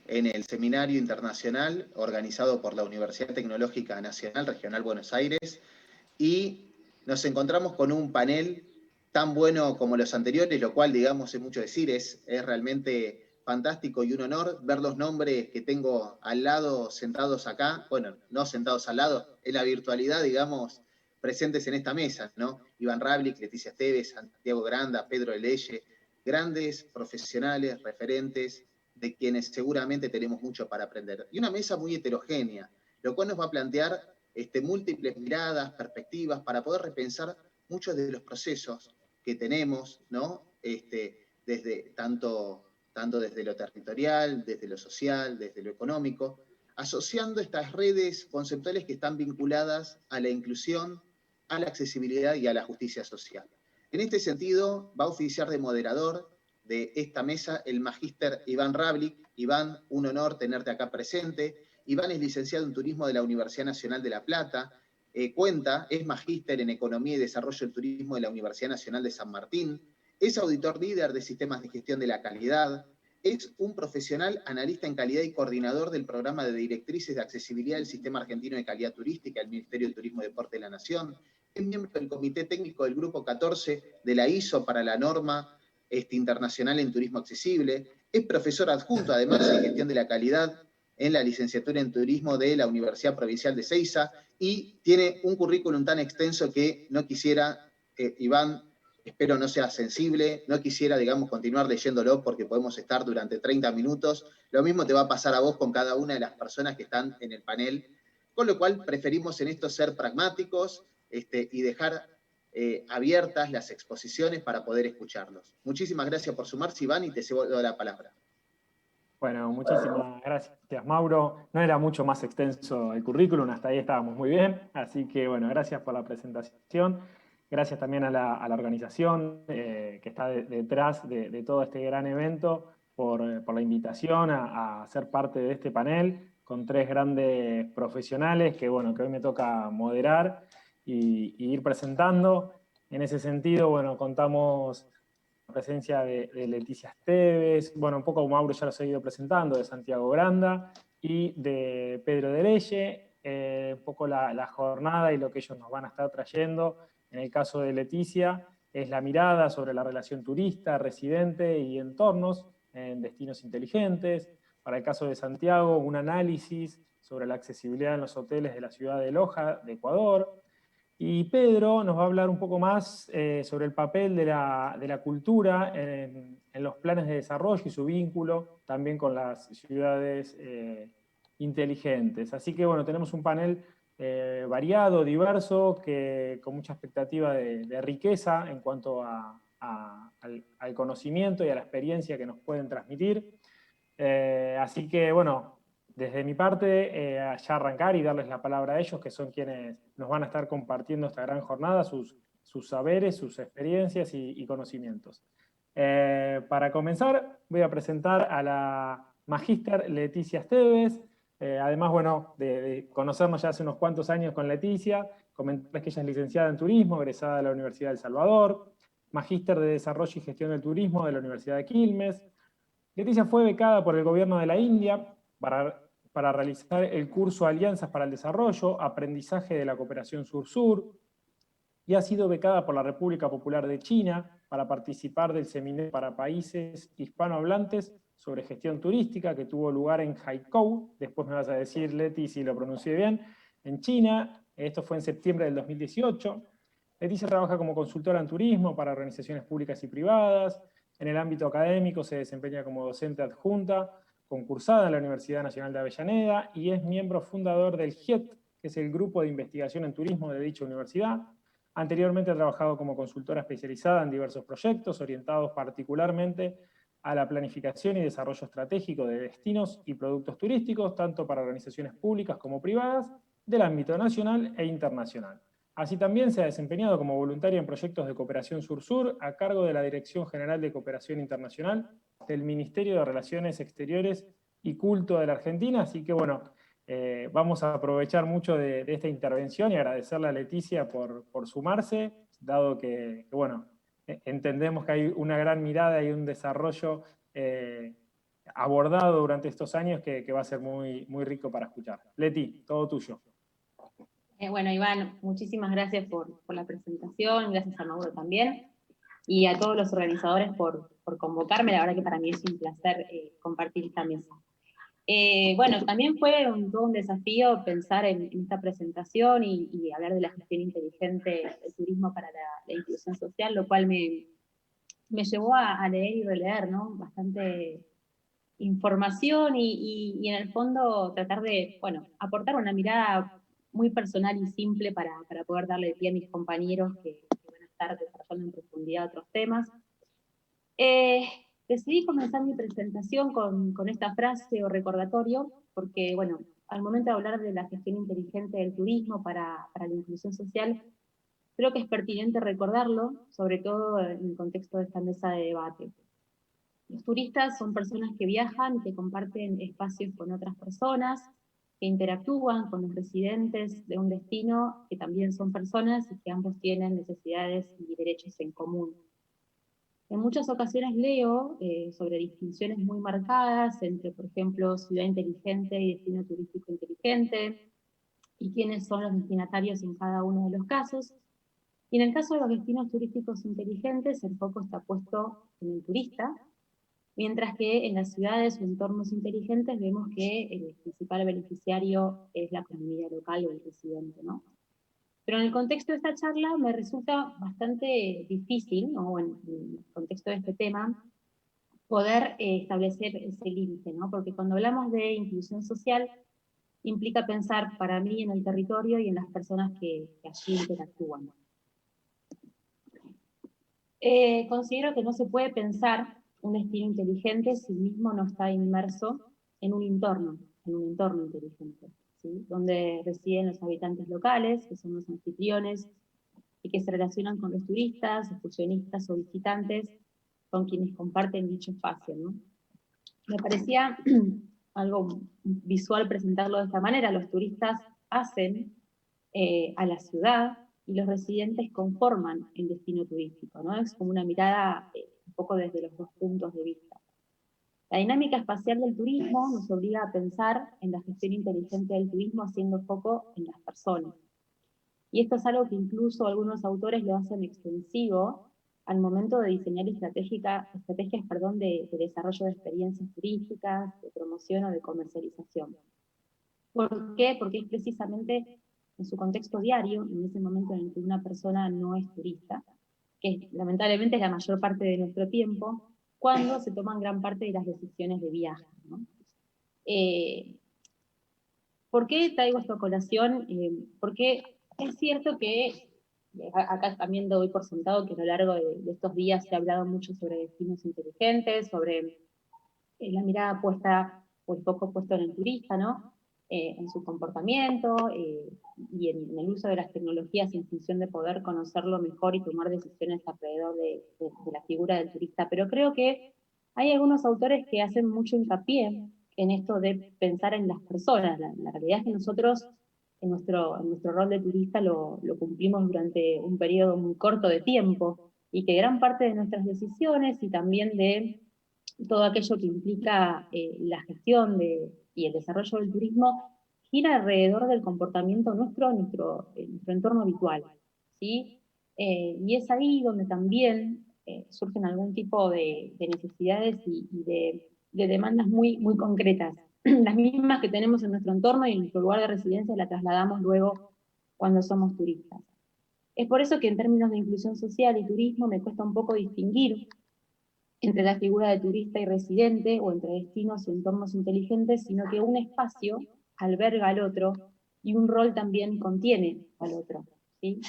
en el Seminario Internacional organizado por la Universidad Tecnológica Nacional Regional Buenos Aires, y nos encontramos con un panel tan bueno como los anteriores, lo cual, digamos, es mucho decir, es realmente fantástico y un honor ver los nombres que tengo al lado, sentados acá, bueno, no sentados al lado, en la virtualidad, digamos, presentes en esta mesa, ¿no? Iván Ravlik, Leticia Esteves, Santiago Granda, Pedro Leye, grandes profesionales, referentes, de quienes seguramente tenemos mucho para aprender. Y una mesa muy heterogénea, lo cual nos va a plantear múltiples miradas, perspectivas, para poder repensar muchos de los procesos que tenemos, ¿no? Desde tanto desde lo territorial, desde lo social, desde lo económico, asociando estas redes conceptuales que están vinculadas a la inclusión, a la accesibilidad y a la justicia social. En este sentido, va a oficiar de moderador de esta mesa el magíster Iván Ravlik. Iván, un honor tenerte acá presente. Iván es licenciado en Turismo de la Universidad Nacional de La Plata, es magíster en Economía y Desarrollo del Turismo de la Universidad Nacional de San Martín, es auditor líder de sistemas de gestión de la calidad, es un profesional analista en calidad y coordinador del programa de directrices de accesibilidad del Sistema Argentino de Calidad Turística del Ministerio de Turismo y Deporte de la Nación, es miembro del Comité Técnico del Grupo 14 de la ISO para la norma internacional en turismo accesible, es profesor adjunto además en gestión de la calidad en la licenciatura en turismo de la Universidad Provincial de Seiza, y tiene un currículum tan extenso que no quisiera, Iván, espero no sea sensible, no quisiera, digamos, continuar leyéndolo porque podemos estar durante 30 minutos. Lo mismo te va a pasar a vos con cada una de las personas que están en el panel, con lo cual preferimos en esto ser pragmáticos y dejar abiertas las exposiciones para poder escucharlos. Muchísimas gracias por sumarse, Iván, y te cedo la palabra. Bueno, muchísimas gracias, Mauro. No era mucho más extenso el currículum, hasta ahí estábamos muy bien. Así que, bueno, gracias por la presentación. Gracias también a la organización que está detrás de todo este gran evento, por la invitación a ser parte de este panel con tres grandes profesionales que, bueno, que hoy me toca moderar y ir presentando. En ese sentido, bueno, contamos presencia de Leticia Esteves, bueno, un poco Mauro ya los he ido presentando, de Santiago Granda y de Pedro de Leye, un poco la jornada y lo que ellos nos van a estar trayendo. En el caso de Leticia, es la mirada sobre la relación turista, residente y entornos en destinos inteligentes. Para el caso de Santiago, un análisis sobre la accesibilidad en los hoteles de la ciudad de Loja, de Ecuador. Y Pedro nos va a hablar un poco más sobre el papel de la cultura en los planes de desarrollo y su vínculo también con las ciudades inteligentes. Así que bueno, tenemos un panel variado, diverso, con mucha expectativa de riqueza en cuanto al conocimiento y a la experiencia que nos pueden transmitir. Así que bueno, desde mi parte, ya arrancar y darles la palabra a ellos, que son quienes nos van a estar compartiendo esta gran jornada, sus saberes, sus experiencias y conocimientos. Para comenzar, voy a presentar a la magíster Leticia Esteves. Además, bueno, de conocernos ya hace unos cuantos años con Leticia, comentarles que ella es licenciada en Turismo, egresada de la Universidad de El Salvador, magíster de Desarrollo y Gestión del Turismo de la Universidad de Quilmes. Leticia fue becada por el gobierno de la India para realizar el curso Alianzas para el Desarrollo, Aprendizaje de la Cooperación Sur-Sur, y ha sido becada por la República Popular de China para participar del seminario para países hispanohablantes sobre gestión turística que tuvo lugar en Haikou. Después me vas a decir, Leti, si lo pronuncié bien, en China. Esto fue en septiembre del 2018. Leticia trabaja como consultora en turismo para organizaciones públicas y privadas. En el ámbito académico se desempeña como docente adjunta, concursada en la Universidad Nacional de Avellaneda, y es miembro fundador del GIET, que es el Grupo de Investigación en Turismo de dicha universidad. Anteriormente ha trabajado como consultora especializada en diversos proyectos, orientados particularmente a la planificación y desarrollo estratégico de destinos y productos turísticos, tanto para organizaciones públicas como privadas, del ámbito nacional e internacional. Así también se ha desempeñado como voluntaria en proyectos de cooperación Sur-Sur a cargo de la Dirección General de Cooperación Internacional del Ministerio de Relaciones Exteriores y Culto de la Argentina. Así que bueno, vamos a aprovechar mucho de esta intervención y agradecerle a Leticia por sumarse, dado bueno, entendemos que hay una gran mirada y un desarrollo abordado durante estos años que va a ser muy, muy rico para escuchar. Leti, todo tuyo. Bueno, Iván, muchísimas gracias por la presentación, gracias a Mauro también, y a todos los organizadores por convocarme. La verdad que para mí es un placer compartir esta mesa. Bueno, también fue todo un desafío pensar en esta presentación y hablar de la gestión inteligente del turismo para la inclusión social, lo cual me llevó a leer y releer, ¿no? Bastante información y en el fondo tratar de, bueno, aportar una mirada muy personal y simple para poder darle pie a mis compañeros que van a estar desarrollando en profundidad otros temas. Decidí comenzar mi presentación con esta frase o recordatorio, porque, bueno, al momento de hablar de la gestión inteligente del turismo para la inclusión social, creo que es pertinente recordarlo, sobre todo en el contexto de esta mesa de debate. Los turistas son personas que viajan y que comparten espacios con otras personas, que interactúan con los residentes de un destino, que también son personas y que ambos tienen necesidades y derechos en común. En muchas ocasiones leo sobre distinciones muy marcadas entre, por ejemplo, ciudad inteligente y destino turístico inteligente, y quiénes son los destinatarios en cada uno de los casos. Y en el caso de los destinos turísticos inteligentes, el foco está puesto en el turista, mientras que en las ciudades o entornos inteligentes vemos que el principal beneficiario es la comunidad local o el residente, ¿no? Pero en el contexto de esta charla me resulta bastante difícil, ¿no? En el contexto de este tema, poder establecer ese límite, ¿no? Porque cuando hablamos de inclusión social, implica pensar para mí en el territorio y en las personas que allí interactúan. Considero que no se puede pensar un destino inteligente si mismo no está inmerso en un entorno inteligente, ¿sí? Donde residen los habitantes locales, que son los anfitriones, y que se relacionan con los turistas, excursionistas o visitantes con quienes comparten dicho espacio, ¿no? Me parecía algo visual presentarlo de esta manera. Los turistas hacen a la ciudad y los residentes conforman el destino turístico, ¿no? Es como una mirada un poco desde los dos puntos de vista. La dinámica espacial del turismo nos obliga a pensar en la gestión inteligente del turismo haciendo foco en las personas. Y esto es algo que incluso algunos autores lo hacen extensivo al momento de diseñar estrategias de desarrollo de experiencias turísticas, de promoción o de comercialización. ¿Por qué? Porque es precisamente en su contexto diario, en ese momento en el que una persona no es turista, que lamentablemente es la mayor parte de nuestro tiempo, cuando se toman gran parte de las decisiones de viaje, ¿no? ¿Por qué traigo esta colación? Porque es cierto que, acá también doy por sentado que a lo largo de estos días se ha hablado mucho sobre destinos inteligentes, sobre la mirada puesta, o el foco puesto en el turista, ¿no? En su comportamiento y en el uso de las tecnologías en función de poder conocerlo mejor y tomar decisiones alrededor de la figura del turista. Pero creo que hay algunos autores que hacen mucho hincapié en esto de pensar en las personas. La realidad es que nosotros en nuestro rol de turista lo cumplimos durante un periodo muy corto de tiempo y que gran parte de nuestras decisiones y también de todo aquello que implica la gestión y el desarrollo del turismo gira alrededor del comportamiento nuestro en nuestro entorno habitual, ¿sí? Y es ahí donde también surgen algún tipo de necesidades y de demandas muy, muy concretas. Las mismas que tenemos en nuestro entorno y en nuestro lugar de residencia las trasladamos luego cuando somos turistas. Es por eso que en términos de inclusión social y turismo me cuesta un poco distinguir entre la figura de turista y residente, o entre destinos y entornos inteligentes, sino que un espacio alberga al otro y un rol también contiene al otro, ¿sí?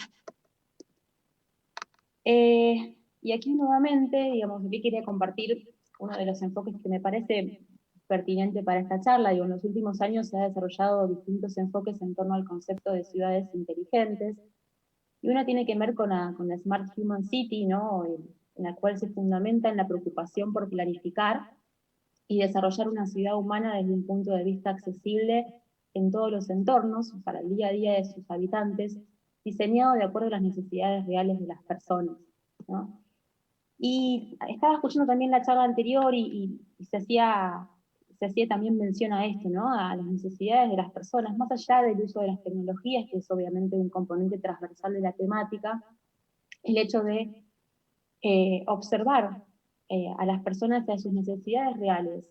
Y aquí nuevamente, digamos, aquí quería compartir uno de los enfoques que me parece pertinente para esta charla. Digo, en los últimos años se han desarrollado distintos enfoques en torno al concepto de ciudades inteligentes, y uno tiene que ver con la Smart Human City, ¿no? En la cual se fundamenta en la preocupación por planificar y desarrollar una ciudad humana desde un punto de vista accesible en todos los entornos, para el día a día de sus habitantes, diseñado de acuerdo a las necesidades reales de las personas, ¿no? Y estaba escuchando también la charla anterior y se hacía también mención a esto, ¿no? A las necesidades de las personas, más allá del uso de las tecnologías, que es obviamente un componente transversal de la temática, el hecho de observar a las personas y a sus necesidades reales,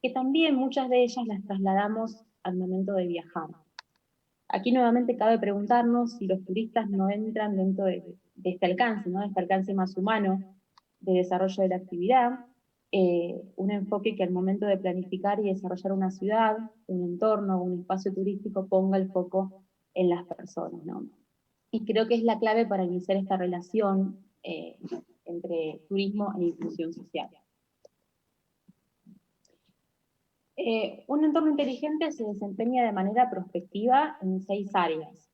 que también muchas de ellas las trasladamos al momento de viajar. Aquí nuevamente cabe preguntarnos si los turistas no entran dentro de este alcance, ¿no? De este alcance más humano de desarrollo de la actividad, un enfoque que al momento de planificar y desarrollar una ciudad, un entorno, un espacio turístico, ponga el foco en las personas, ¿no? Y creo que es la clave para iniciar esta relación entre turismo e inclusión social. Un entorno inteligente se desempeña de manera prospectiva en 6 áreas.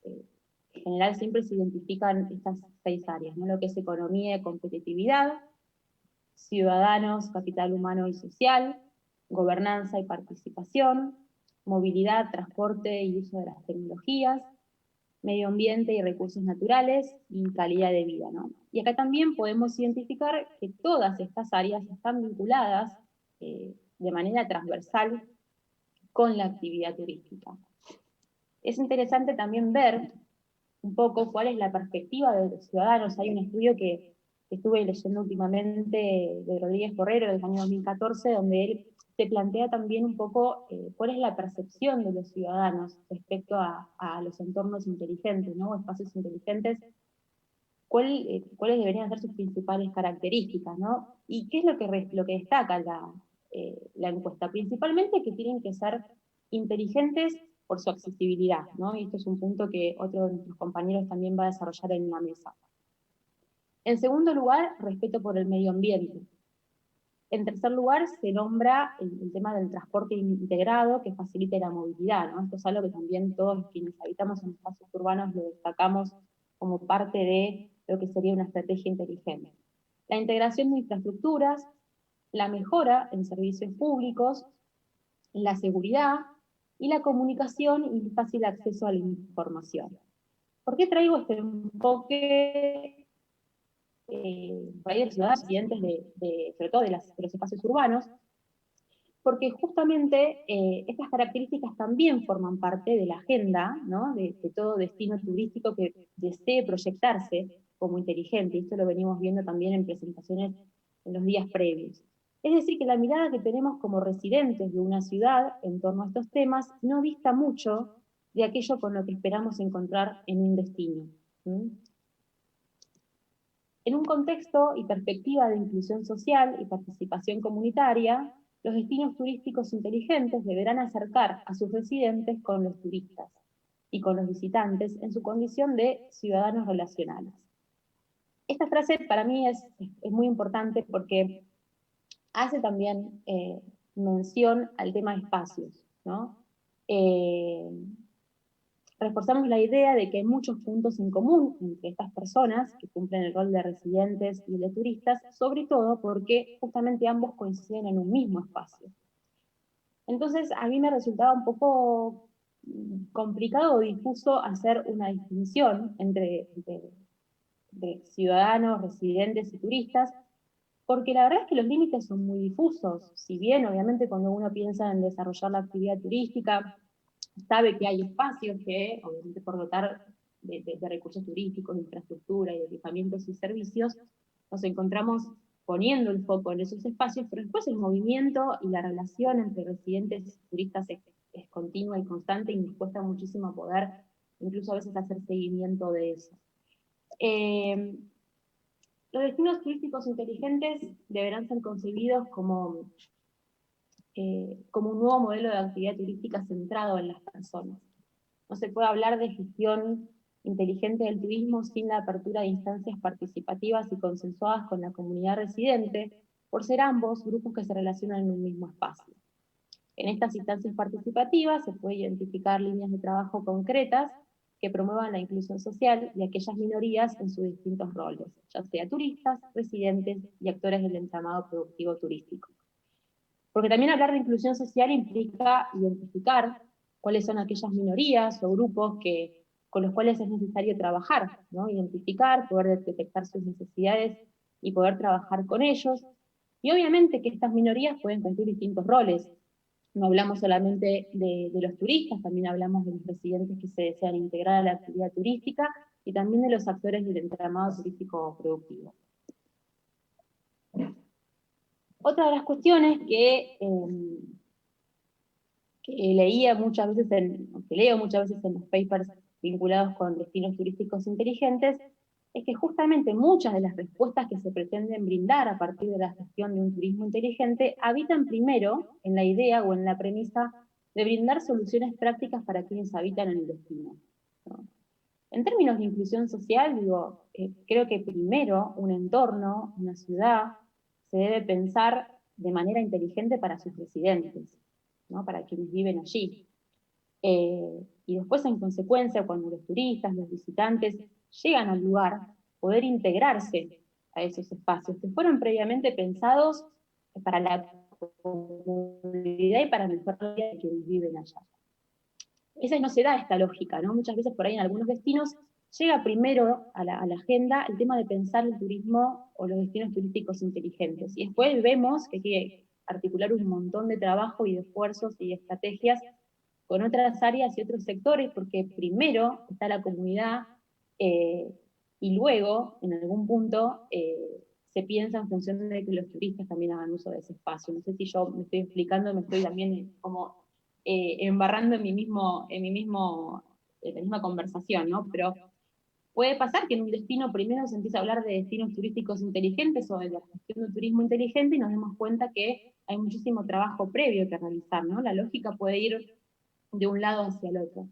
En general siempre se identifican estas 6 áreas, ¿no? Lo que es economía y competitividad, ciudadanos, capital humano y social, gobernanza y participación, movilidad, transporte y uso de las tecnologías, medio ambiente y recursos naturales, y calidad de vida, ¿no? Y acá también podemos identificar que todas estas áreas están vinculadas de manera transversal con la actividad turística. Es interesante también ver un poco cuál es la perspectiva de los ciudadanos. Hay un estudio que estuve leyendo últimamente de Rodríguez Correro del año 2014, donde él se plantea también un poco cuál es la percepción de los ciudadanos respecto a los entornos inteligentes, ¿no? Espacios inteligentes, cuáles deberían ser sus principales características, ¿no? Y qué es lo que destaca la encuesta. Principalmente que tienen que ser inteligentes por su accesibilidad, ¿no? Y esto es un punto que otro de nuestros compañeros también va a desarrollar en la mesa. En segundo lugar, respeto por el medio ambiente. En tercer lugar, se nombra el tema del transporte integrado que facilite la movilidad, ¿no? Esto es algo que también todos quienes habitamos en espacios urbanos lo destacamos como parte de lo que sería una estrategia inteligente. La integración de infraestructuras, la mejora en servicios públicos, la seguridad y la comunicación y fácil acceso a la información. ¿Por qué traigo este enfoque de los ciudadanos residentes sobre todo de los espacios urbanos? Porque justamente estas características también forman parte de la agenda, ¿no? de todo destino turístico que desee proyectarse como inteligente, y esto lo venimos viendo también en presentaciones en los días previos. Es decir, que la mirada que tenemos como residentes de una ciudad en torno a estos temas no dista mucho de aquello con lo que esperamos encontrar en un destino. ¿Mm? En un contexto y perspectiva de inclusión social y participación comunitaria, los destinos turísticos inteligentes deberán acercar a sus residentes con los turistas y con los visitantes en su condición de ciudadanos relacionales. Esta frase para mí es muy importante porque hace también mención al tema de espacios, ¿no? Reforzamos la idea de que hay muchos puntos en común entre estas personas que cumplen el rol de residentes y de turistas, sobre todo porque justamente ambos coinciden en un mismo espacio. Entonces, a mí me resultaba un poco complicado o difuso hacer una distinción entre ciudadanos, residentes y turistas, porque la verdad es que los límites son muy difusos. Si bien, obviamente, cuando uno piensa en desarrollar la actividad turística, sabe que hay espacios que, obviamente por dotar de recursos turísticos, de infraestructura y de equipamientos y servicios, nos encontramos poniendo el foco en esos espacios, pero después el movimiento y la relación entre residentes y turistas es continua y constante, y nos cuesta muchísimo poder incluso a veces hacer seguimiento de eso. Los destinos turísticos inteligentes deberán ser concebidos como un nuevo modelo de actividad turística centrado en las personas. No se puede hablar de gestión inteligente del turismo sin la apertura de instancias participativas y consensuadas con la comunidad residente, por ser ambos grupos que se relacionan en un mismo espacio. En estas instancias participativas se puede identificar líneas de trabajo concretas que promuevan la inclusión social y aquellas minorías en sus distintos roles, ya sea turistas, residentes y actores del entramado productivo turístico. Porque también hablar de inclusión social implica identificar cuáles son aquellas minorías o grupos con los cuales es necesario trabajar, ¿no? Identificar, poder detectar sus necesidades y poder trabajar con ellos. Y obviamente que estas minorías pueden cumplir distintos roles. No hablamos solamente de los turistas, también hablamos de los residentes que se desean integrar a la actividad turística y también de los actores del entramado turístico productivo. Otra de las cuestiones que leo muchas veces en los papers vinculados con destinos turísticos inteligentes, es que justamente muchas de las respuestas que se pretenden brindar a partir de la gestión de un turismo inteligente habitan primero en la idea o en la premisa de brindar soluciones prácticas para quienes habitan en el destino, ¿no? En términos de inclusión social, creo que primero un entorno, una ciudad, se debe pensar de manera inteligente para sus residentes, ¿no? Para quienes viven allí. Y después, en consecuencia, cuando los turistas, los visitantes llegan al lugar, poder integrarse a esos espacios que fueron previamente pensados para la comunidad y para el mejor día de quienes viven allá. Esa no se da esta lógica, ¿no? Muchas veces por ahí en algunos destinos llega primero a la agenda el tema de pensar el turismo o los destinos turísticos inteligentes. Y después vemos que hay que articular un montón de trabajo y de esfuerzos y de estrategias con otras áreas y otros sectores, porque primero está la comunidad y luego, en algún punto, se piensa en función de que los turistas también hagan uso de ese espacio. No sé si yo me estoy explicando, me estoy también como embarrando en la misma conversación, ¿no? Pero puede pasar que en un destino primero se empiece a hablar de destinos turísticos inteligentes o de la gestión del turismo inteligente y nos demos cuenta que hay muchísimo trabajo previo que realizar, ¿no? La lógica puede ir de un lado hacia el otro.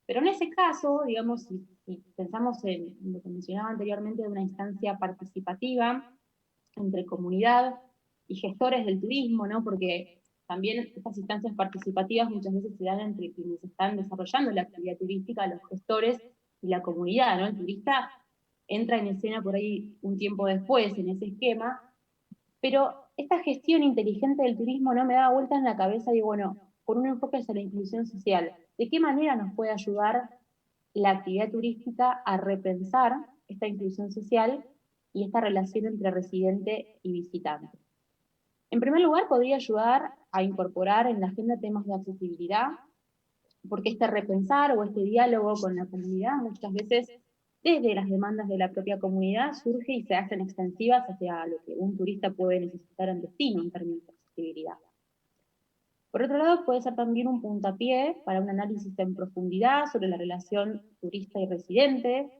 Pero en ese caso, digamos, si pensamos en lo que mencionaba anteriormente de una instancia participativa entre comunidad y gestores del turismo, ¿no? Porque también estas instancias participativas muchas veces se dan entre quienes están desarrollando la actividad turística, los gestores y la comunidad, ¿no? El turista entra en escena por ahí un tiempo después en ese esquema, pero esta gestión inteligente del turismo no me daba vuelta en la cabeza y digo, bueno, con un enfoque hacia la inclusión social, ¿de qué manera nos puede ayudar la actividad turística a repensar esta inclusión social y esta relación entre residente y visitante? En primer lugar, podría ayudar a incorporar en la agenda temas de accesibilidad, porque este repensar o este diálogo con la comunidad muchas veces desde las demandas de la propia comunidad surge y se hacen extensivas hacia lo que un turista puede necesitar en destino en términos de accesibilidad. Por otro lado, puede ser también un puntapié para un análisis en profundidad sobre la relación turista y residente,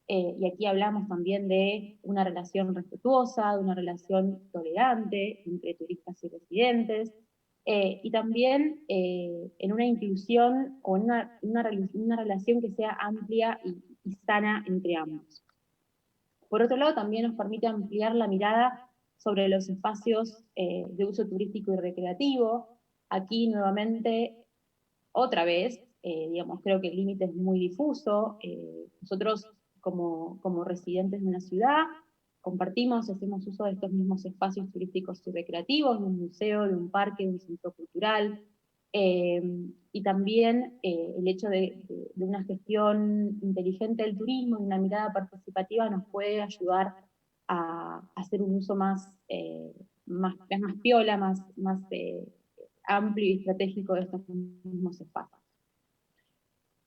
y aquí hablamos también de una relación respetuosa, de una relación tolerante entre turistas y residentes, y también en una inclusión o una relación que sea amplia y sana entre ambos. Por otro lado, también nos permite ampliar la mirada sobre los espacios de uso turístico y recreativo. Aquí nuevamente, otra vez, digamos, creo que el límite es muy difuso. Nosotros como residentes de una ciudad compartimos, hacemos uso de estos mismos espacios turísticos y recreativos, de un museo, de un parque, de un centro cultural, y también el hecho de una gestión inteligente del turismo y una mirada participativa nos puede ayudar a hacer un uso más piola, más amplio y estratégico de estos mismos espacios.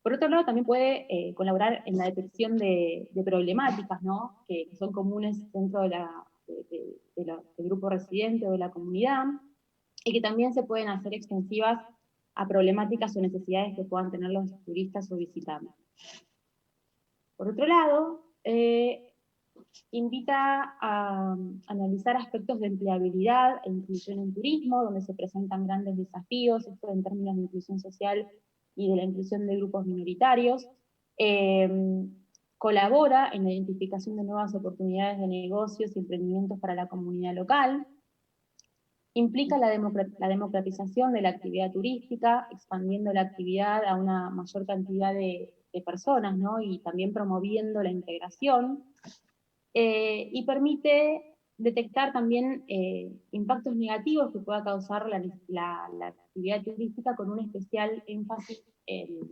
Por otro lado, también puede colaborar en la detección de problemáticas, ¿no? que son comunes dentro del grupo residente o de la comunidad, y que también se pueden hacer extensivas a problemáticas o necesidades que puedan tener los turistas o visitantes. Por otro lado, invita a analizar aspectos de empleabilidad e inclusión en turismo, donde se presentan grandes desafíos, esto en términos de inclusión social y de la inclusión de grupos minoritarios. Colabora en la identificación de nuevas oportunidades de negocios y emprendimientos para la comunidad local. Implica la democratización de la actividad turística, expandiendo la actividad a una mayor cantidad de personas, ¿no? Y también promoviendo la integración. Y permite detectar también impactos negativos que pueda causar la actividad turística, con un especial énfasis en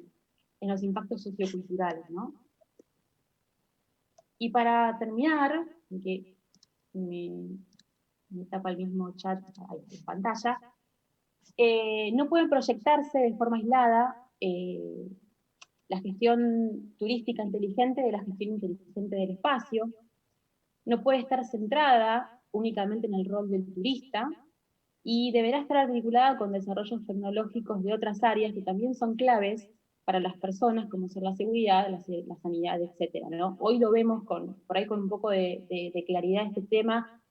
los impactos socioculturales, ¿no? Y para terminar, que me tapa el mismo chat ahí en pantalla, no pueden proyectarse de forma aislada la gestión turística inteligente de la gestión inteligente del espacio. No puede estar centrada únicamente en el rol del turista y deberá estar articulada con desarrollos tecnológicos de otras áreas que también son claves para las personas, como son la seguridad, la sanidad, etc. ¿no? Hoy lo vemos por ahí con un poco de claridad este tema,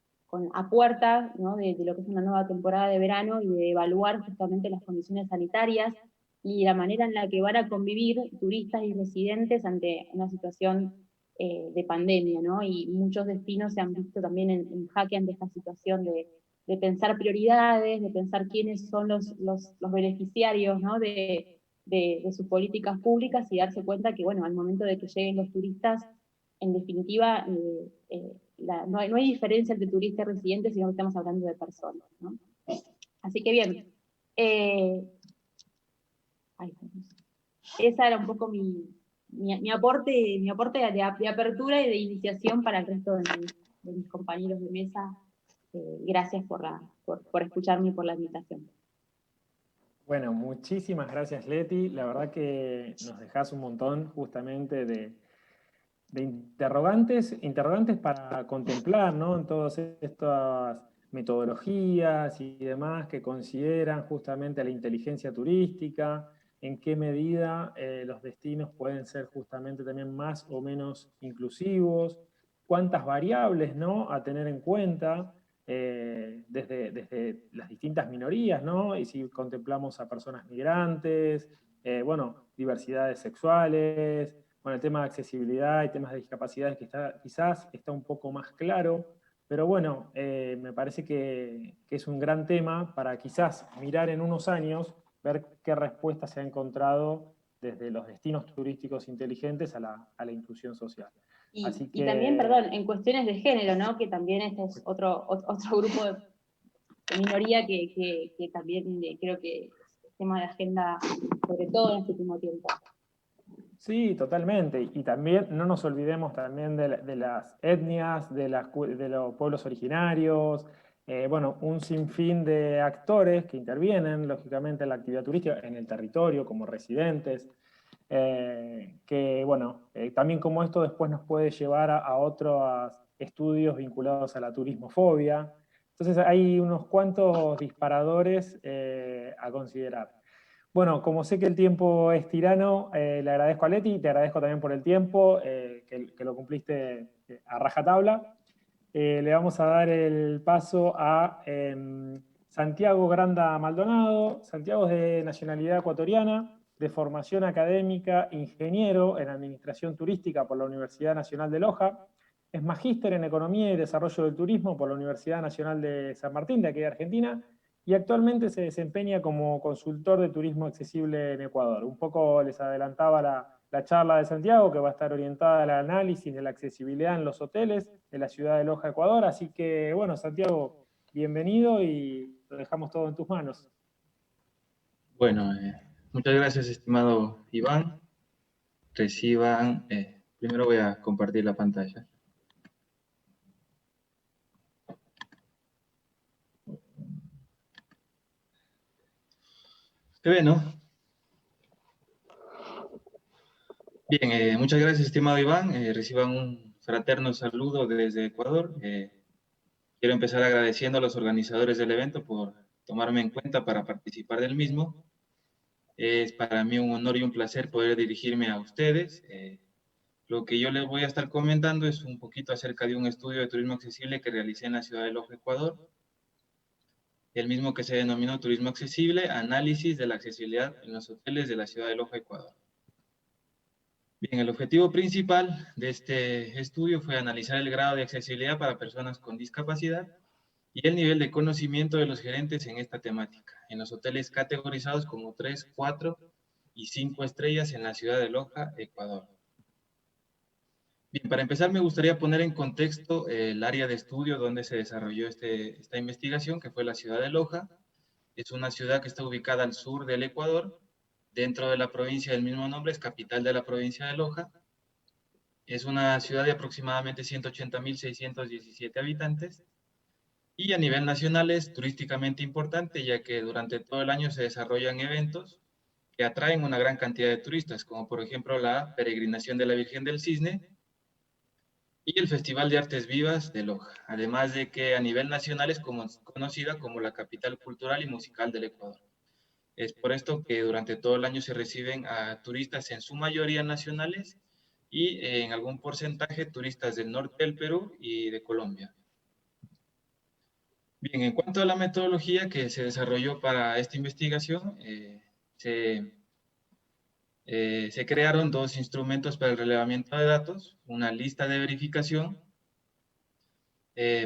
a puerta, ¿no? de lo que es una nueva temporada de verano y de evaluar justamente las condiciones sanitarias y la manera en la que van a convivir turistas y residentes ante una situación de pandemia, ¿no? Y muchos destinos se han visto también en jaque ante esta situación de pensar prioridades, de pensar quiénes son los beneficiarios, ¿no? de sus políticas públicas y darse cuenta que, bueno, al momento de que lleguen los turistas, en definitiva, no hay diferencia entre turista y residente, sino que estamos hablando de personas, ¿no? Así que bien, esa era un poco mi aporte de apertura y de iniciación para el resto de mis compañeros de mesa. Gracias por escucharme y por la invitación. Bueno, muchísimas gracias, Leti. La verdad que nos dejás un montón justamente de interrogantes para contemplar, ¿no? En todas estas metodologías y demás que consideran justamente la inteligencia turística, en qué medida los destinos pueden ser justamente también más o menos inclusivos, cuántas variables, ¿no? A tener en cuenta desde las distintas minorías, ¿no? Y si contemplamos a personas migrantes, bueno, diversidades sexuales, bueno, el tema de accesibilidad y temas de discapacidades que quizás está un poco más claro, pero bueno, me parece que es un gran tema para quizás mirar en unos años, ver qué respuesta se ha encontrado desde los destinos turísticos inteligentes a la inclusión social. Así Y también, que... perdón, en cuestiones de género, ¿no? Que también este es otro grupo de minoría que también creo que es tema de agenda, sobre todo en este último tiempo. Sí, totalmente. Y también no nos olvidemos también de las etnias, de los pueblos originarios, bueno, un sinfín de actores que intervienen, lógicamente, en la actividad turística, en el territorio, como residentes, que, bueno, también como esto después nos puede llevar a otros estudios vinculados a la turismofobia. Entonces hay unos cuantos disparadores a considerar. Bueno, como sé que el tiempo es tirano, le agradezco a Leti, te agradezco también por el tiempo, que lo cumpliste a rajatabla. Le vamos a dar el paso a Santiago Granda Maldonado. Santiago es de nacionalidad ecuatoriana, de formación académica, ingeniero en Administración Turística por la Universidad Nacional de Loja. Es magíster en Economía y Desarrollo del Turismo por la Universidad Nacional de San Martín, de aquí de Argentina, y actualmente se desempeña como consultor de turismo accesible en Ecuador. Un poco les adelantaba la charla de Santiago, que va a estar orientada al análisis de la accesibilidad en los hoteles de la ciudad de Loja, Ecuador. Así que, bueno, Santiago, bienvenido y lo dejamos todo en tus manos. Bueno, muchas gracias, estimado Iván. Reciban, primero voy a compartir la pantalla. ¿Se ve, no? Bien, muchas gracias, estimado Iván. Reciban un fraterno saludo desde Ecuador. Quiero empezar agradeciendo a los organizadores del evento por tomarme en cuenta para participar del mismo. Es para mí un honor y un placer poder dirigirme a ustedes. Lo que yo les voy a estar comentando es un poquito acerca de un estudio de turismo accesible que realicé en la ciudad de Loja, Ecuador. El mismo que se denominó Turismo Accesible, análisis de la accesibilidad en los hoteles de la ciudad de Loja, Ecuador. Bien, el objetivo principal de este estudio fue analizar el grado de accesibilidad para personas con discapacidad y el nivel de conocimiento de los gerentes en esta temática, en los hoteles categorizados como 3, 4 y 5 estrellas en la ciudad de Loja, Ecuador. Bien, para empezar me gustaría poner en contexto el área de estudio donde se desarrolló esta investigación, que fue la ciudad de Loja. Es una ciudad que está ubicada al sur del Ecuador, dentro de la provincia del mismo nombre, es capital de la provincia de Loja. Es una ciudad de aproximadamente 180.617 habitantes y a nivel nacional es turísticamente importante, ya que durante todo el año se desarrollan eventos que atraen una gran cantidad de turistas, como por ejemplo la peregrinación de la Virgen del Cisne y el Festival de Artes Vivas de Loja, además de que a nivel nacional es conocida como la capital cultural y musical del Ecuador. Es por esto que durante todo el año se reciben a turistas en su mayoría nacionales y en algún porcentaje turistas del norte del Perú y de Colombia. Bien, en cuanto a la metodología que se desarrolló para esta investigación, se crearon dos instrumentos para el relevamiento de datos, una lista de verificación.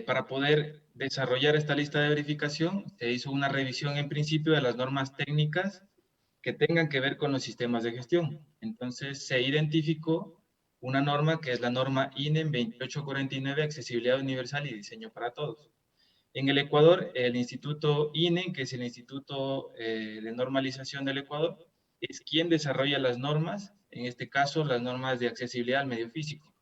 Para poder desarrollar esta lista de verificación, se hizo una revisión en principio de las normas técnicas que tengan que ver con los sistemas de gestión. Entonces, se identificó una norma que es la norma INEM 2849, Accesibilidad Universal y Diseño para Todos. En el Ecuador, el Instituto INEM, que es el Instituto de Normalización del Ecuador, es quien desarrolla las normas, en este caso, las normas de accesibilidad al medio físico.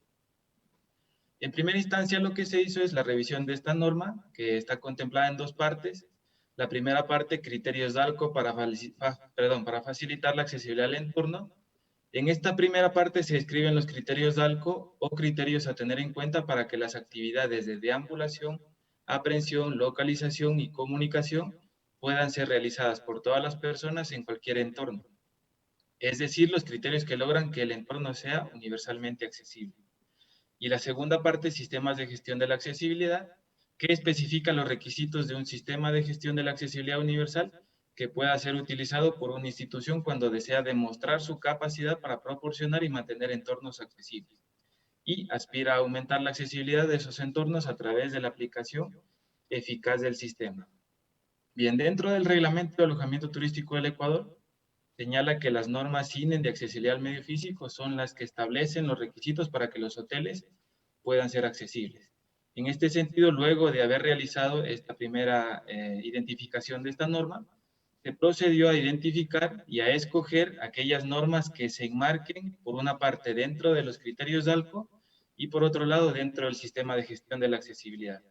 En primera instancia, lo que se hizo es la revisión de esta norma, que está contemplada en dos partes. La primera parte, criterios DALCO para facilitar la accesibilidad al entorno. En esta primera parte se describen los criterios DALCO o criterios a tener en cuenta para que las actividades de deambulación, aprehensión, localización y comunicación puedan ser realizadas por todas las personas en cualquier entorno. Es decir, los criterios que logran que el entorno sea universalmente accesible. Y la segunda parte, sistemas de gestión de la accesibilidad, que especifica los requisitos de un sistema de gestión de la accesibilidad universal que pueda ser utilizado por una institución cuando desea demostrar su capacidad para proporcionar y mantener entornos accesibles. Y aspira a aumentar la accesibilidad de esos entornos a través de la aplicación eficaz del sistema. Bien, dentro del Reglamento de Alojamiento Turístico del Ecuador, señala que las normas INEM de accesibilidad al medio físico son las que establecen los requisitos para que los hoteles puedan ser accesibles. En este sentido, luego de haber realizado esta primera identificación de esta norma, se procedió a identificar y a escoger aquellas normas que se enmarquen, por una parte, dentro de los criterios DALCO y, por otro lado, dentro del sistema de gestión de la accesibilidad.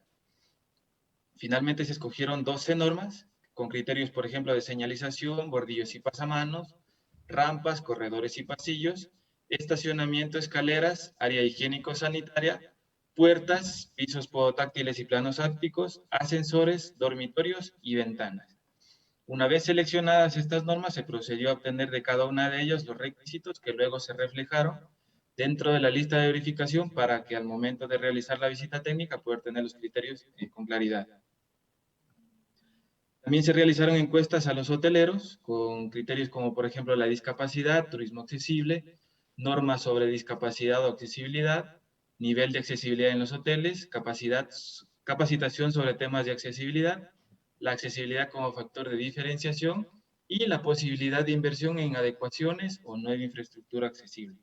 Finalmente se escogieron 12 normas, con criterios, por ejemplo, de señalización, bordillos y pasamanos, rampas, corredores y pasillos, estacionamiento, escaleras, área higiénico-sanitaria, puertas, pisos podotáctiles y planos ápticos, ascensores, dormitorios y ventanas. Una vez seleccionadas estas normas, se procedió a obtener de cada una de ellas los requisitos que luego se reflejaron dentro de la lista de verificación para que al momento de realizar la visita técnica pueda tener los criterios con claridad. También se realizaron encuestas a los hoteleros con criterios como, por ejemplo, la discapacidad, turismo accesible, normas sobre discapacidad o accesibilidad, nivel de accesibilidad en los hoteles, capacitación sobre temas de accesibilidad, la accesibilidad como factor de diferenciación y la posibilidad de inversión en adecuaciones o nueva infraestructura accesible.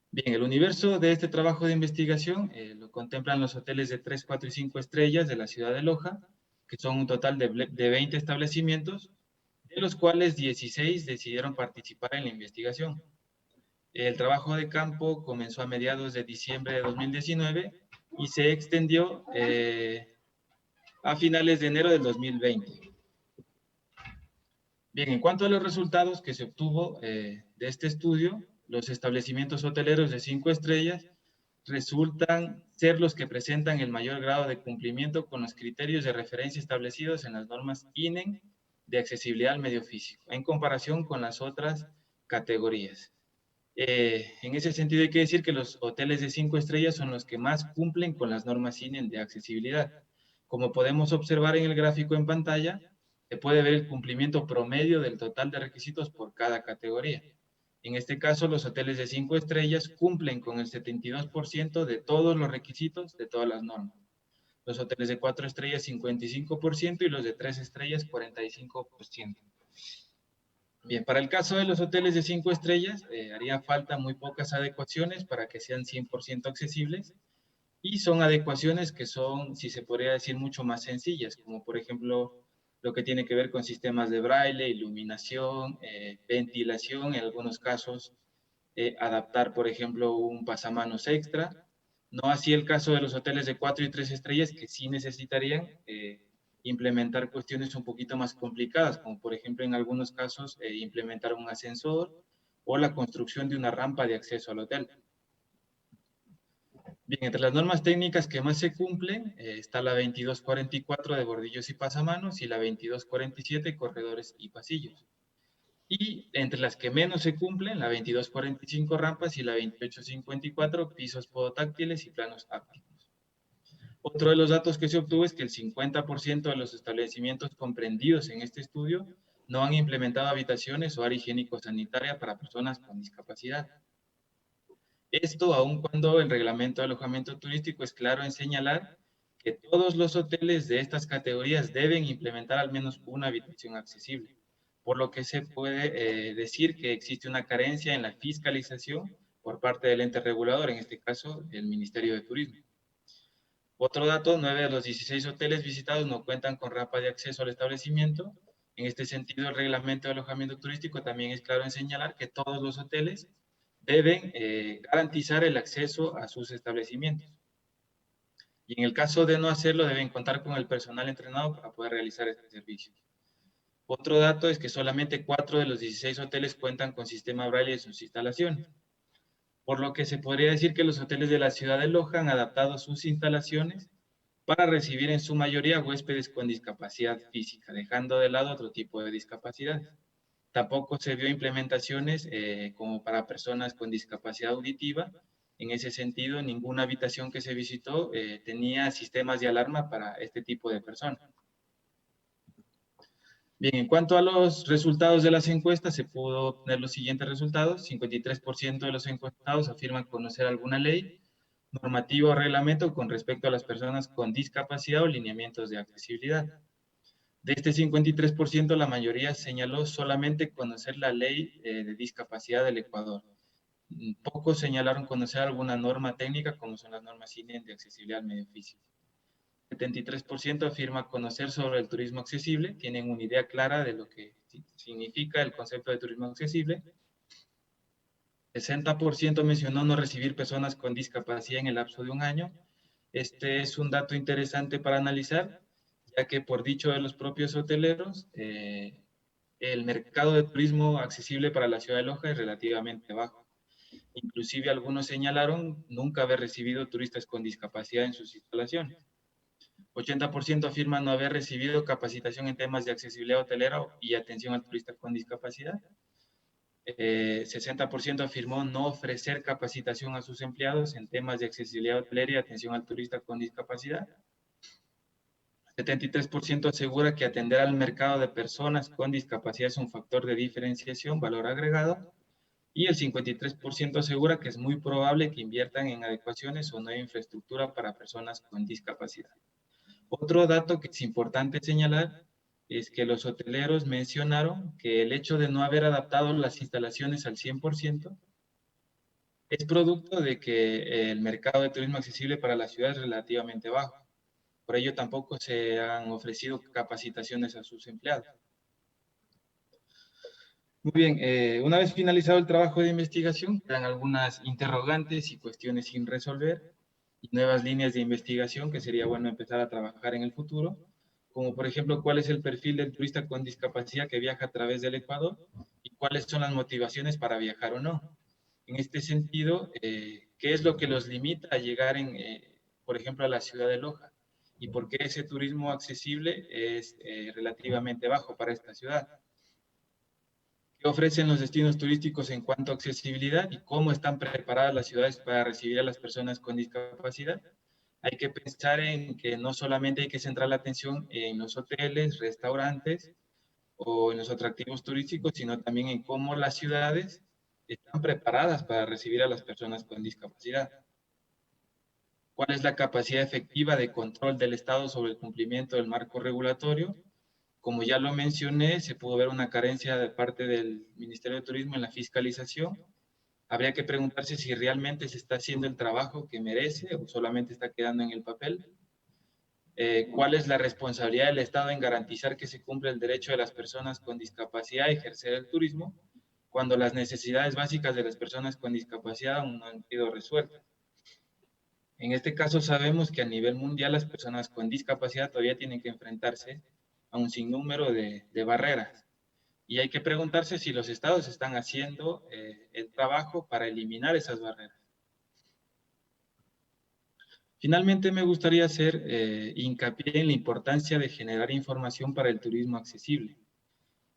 Bien, el universo de este trabajo de investigación lo contemplan los hoteles de 3, 4 y 5 estrellas de la ciudad de Loja, que son un total de 20 establecimientos, de los cuales 16 decidieron participar en la investigación. El trabajo de campo comenzó a mediados de diciembre de 2019 y se extendió a finales de enero del 2020. Bien, en cuanto a los resultados que se obtuvo de este estudio, los establecimientos hoteleros de 5 estrellas resultan ser los que presentan el mayor grado de cumplimiento con los criterios de referencia establecidos en las normas INEM de accesibilidad al medio físico, en comparación con las otras categorías. En ese sentido hay que decir que los hoteles de 5 estrellas son los que más cumplen con las normas INEM de accesibilidad. Como podemos observar en el gráfico en pantalla, se puede ver el cumplimiento promedio del total de requisitos por cada categoría. En este caso, los hoteles de 5 estrellas cumplen con el 72% de todos los requisitos de todas las normas. Los hoteles de 4 estrellas, 55%, y los de 3 estrellas, 45%. Bien, para el caso de los hoteles de 5 estrellas, haría falta muy pocas adecuaciones para que sean 100% accesibles, y son adecuaciones que son, si se podría decir, mucho más sencillas, como por ejemplo lo que tiene que ver con sistemas de braille, iluminación, ventilación, en algunos casos adaptar, por ejemplo, un pasamanos extra. No así el caso de los hoteles de 4 y 3 estrellas, que sí necesitarían implementar cuestiones un poquito más complicadas, como por ejemplo en algunos casos implementar un ascensor o la construcción de una rampa de acceso al hotel. Bien, entre las normas técnicas que más se cumplen está la 2244 de bordillos y pasamanos y la 2247 corredores y pasillos. Y entre las que menos se cumplen, la 2245 rampas y la 2854 pisos podotáctiles y planos ápticos. Otro de los datos que se obtuvo es que el 50% de los establecimientos comprendidos en este estudio no han implementado habitaciones o área higiénico-sanitaria para personas con discapacidad. Esto aun cuando el reglamento de alojamiento turístico es claro en señalar que todos los hoteles de estas categorías deben implementar al menos una habitación accesible, por lo que se puede decir que existe una carencia en la fiscalización por parte del ente regulador, en este caso el Ministerio de Turismo. Otro dato, 9 de los 16 hoteles visitados no cuentan con rampa de acceso al establecimiento. En este sentido, el reglamento de alojamiento turístico también es claro en señalar que todos los hoteles deben garantizar el acceso a sus establecimientos. Y en el caso de no hacerlo, deben contar con el personal entrenado para poder realizar este servicio. Otro dato es que solamente 4 de los 16 hoteles cuentan con sistema braille en sus instalaciones, por lo que se podría decir que los hoteles de la ciudad de Loja han adaptado sus instalaciones para recibir en su mayoría huéspedes con discapacidad física, dejando de lado otro tipo de discapacidades. Tampoco se vio implementaciones como para personas con discapacidad auditiva. En ese sentido, ninguna habitación que se visitó tenía sistemas de alarma para este tipo de personas. Bien, en cuanto a los resultados de las encuestas, se pudo obtener los siguientes resultados. 53% de los encuestados afirman conocer alguna ley, normativa o reglamento con respecto a las personas con discapacidad o lineamientos de accesibilidad. De este 53%, la mayoría señaló solamente conocer la ley de discapacidad del Ecuador. Pocos señalaron conocer alguna norma técnica, como son las normas INE de accesibilidad al medio físico. 73% afirma conocer sobre el turismo accesible, tienen una idea clara de lo que significa el concepto de turismo accesible. 60% mencionó no recibir personas con discapacidad en el lapso de un año. Este es un dato interesante para analizar, ya que por dicho de los propios hoteleros, el mercado de turismo accesible para la ciudad de Loja es relativamente bajo. Inclusive algunos señalaron nunca haber recibido turistas con discapacidad en sus instalaciones. 80% afirman no haber recibido capacitación en temas de accesibilidad hotelera y atención al turista con discapacidad. 60% afirmó no ofrecer capacitación a sus empleados en temas de accesibilidad hotelera y atención al turista con discapacidad. 73% asegura que atender al mercado de personas con discapacidad es un factor de diferenciación, valor agregado. Y el 53% asegura que es muy probable que inviertan en adecuaciones o nueva infraestructura para personas con discapacidad. Otro dato que es importante señalar es que los hoteleros mencionaron que el hecho de no haber adaptado las instalaciones al 100% es producto de que el mercado de turismo accesible para la ciudad es relativamente bajo. Por ello tampoco se han ofrecido capacitaciones a sus empleados. Muy bien, una vez finalizado el trabajo de investigación, quedan algunas interrogantes y cuestiones sin resolver y nuevas líneas de investigación que sería bueno empezar a trabajar en el futuro, como por ejemplo, cuál es el perfil del turista con discapacidad que viaja a través del Ecuador y cuáles son las motivaciones para viajar o no. En este sentido, ¿qué es lo que los limita a llegar, por ejemplo, a la ciudad de Loja? ¿Y por qué ese turismo accesible es relativamente bajo para esta ciudad? ¿Qué ofrecen los destinos turísticos en cuanto a accesibilidad y cómo están preparadas las ciudades para recibir a las personas con discapacidad? Hay que pensar en que no solamente hay que centrar la atención en los hoteles, restaurantes o en los atractivos turísticos, sino también en cómo las ciudades están preparadas para recibir a las personas con discapacidad. ¿Cuál es la capacidad efectiva de control del Estado sobre el cumplimiento del marco regulatorio? Como ya lo mencioné, se pudo ver una carencia de parte del Ministerio de Turismo en la fiscalización. Habría que preguntarse si realmente se está haciendo el trabajo que merece o solamente está quedando en el papel. ¿Cuál es la responsabilidad del Estado en garantizar que se cumple el derecho de las personas con discapacidad a ejercer el turismo? cuando las necesidades básicas de las personas con discapacidad aún no han sido resueltas. En este caso sabemos que a nivel mundial las personas con discapacidad todavía tienen que enfrentarse a un sinnúmero de barreras. Y hay que preguntarse si los estados están haciendo el trabajo para eliminar esas barreras. Finalmente, me gustaría hacer hincapié en la importancia de generar información para el turismo accesible.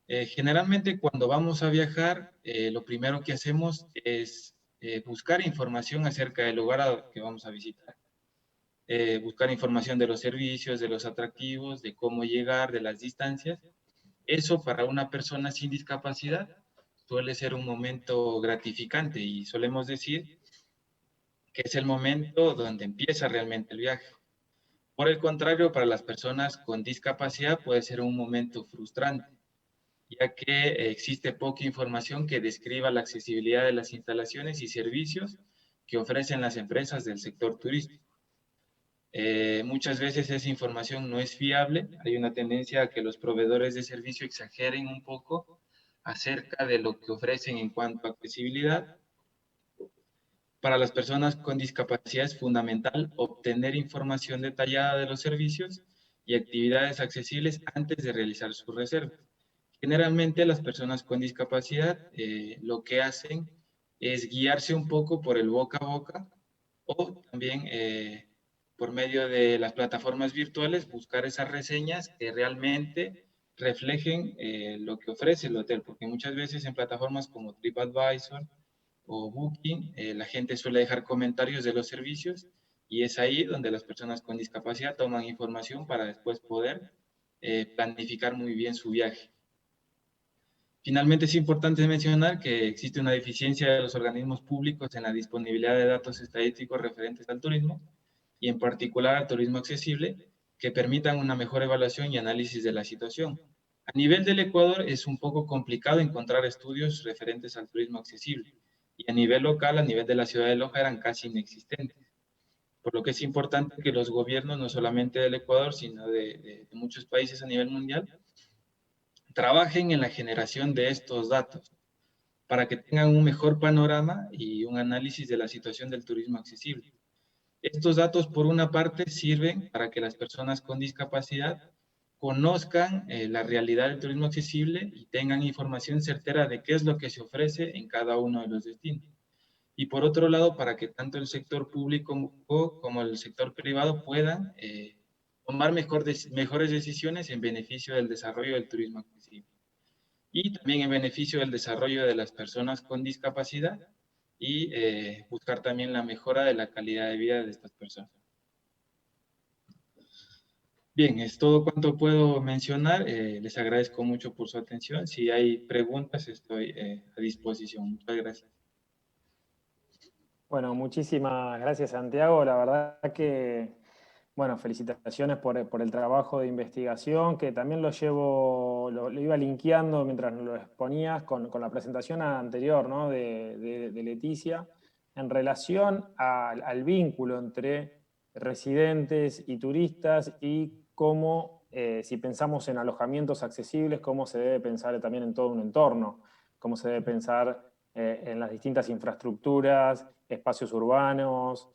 Generalmente, cuando vamos a viajar, lo primero que hacemos es buscar información acerca del lugar que vamos a visitar. Buscar información de los servicios, de los atractivos, de cómo llegar, de las distancias. Eso para una persona sin discapacidad suele ser un momento gratificante y solemos decir que es el momento donde empieza realmente el viaje. Por el contrario, para las personas con discapacidad puede ser un momento frustrante, ya que existe poca información que describa la accesibilidad de las instalaciones y servicios que ofrecen las empresas del sector turístico. Muchas veces esa información no es fiable, hay una tendencia a que los proveedores de servicio exageren un poco acerca de lo que ofrecen en cuanto a accesibilidad. Para las personas con discapacidad es fundamental obtener información detallada de los servicios y actividades accesibles antes de realizar su reserva. Generalmente las personas con discapacidad lo que hacen es guiarse un poco por el boca a boca o también por medio de las plataformas virtuales buscar esas reseñas que realmente reflejen lo que ofrece el hotel, porque muchas veces en plataformas como TripAdvisor o Booking, la gente suele dejar comentarios de los servicios y es ahí donde las personas con discapacidad toman información para después poder planificar muy bien su viaje. Finalmente, es importante mencionar que existe una deficiencia de los organismos públicos en la disponibilidad de datos estadísticos referentes al turismo y en particular al turismo accesible que permitan una mejor evaluación y análisis de la situación. A nivel del Ecuador es un poco complicado encontrar estudios referentes al turismo accesible y a nivel local, a nivel de la ciudad de Loja, eran casi inexistentes. Por lo que es importante que los gobiernos, no solamente del Ecuador, sino de muchos países a nivel mundial, trabajen en la generación de estos datos para que tengan un mejor panorama y un análisis de la situación del turismo accesible. Estos datos, por una parte, sirven para que las personas con discapacidad conozcan la realidad del turismo accesible y tengan información certera de qué es lo que se ofrece en cada uno de los destinos. Y por otro lado, para que tanto el sector público como el sector privado puedan tomar mejores decisiones en beneficio del desarrollo del turismo accesible. Y también en beneficio del desarrollo de las personas con discapacidad y buscar también la mejora de la calidad de vida de estas personas. Bien, es todo cuanto puedo mencionar. Les agradezco mucho por su atención. Si hay preguntas, estoy a disposición. Muchas gracias. Bueno, muchísimas gracias, Santiago. La verdad que, bueno, felicitaciones por el trabajo de investigación, que también lo iba linkeando mientras lo exponías con la presentación anterior, ¿no? de Leticia, en relación al vínculo entre residentes y turistas y cómo, si pensamos en alojamientos accesibles, cómo se debe pensar también en todo un entorno, cómo se debe pensar en las distintas infraestructuras, espacios urbanos,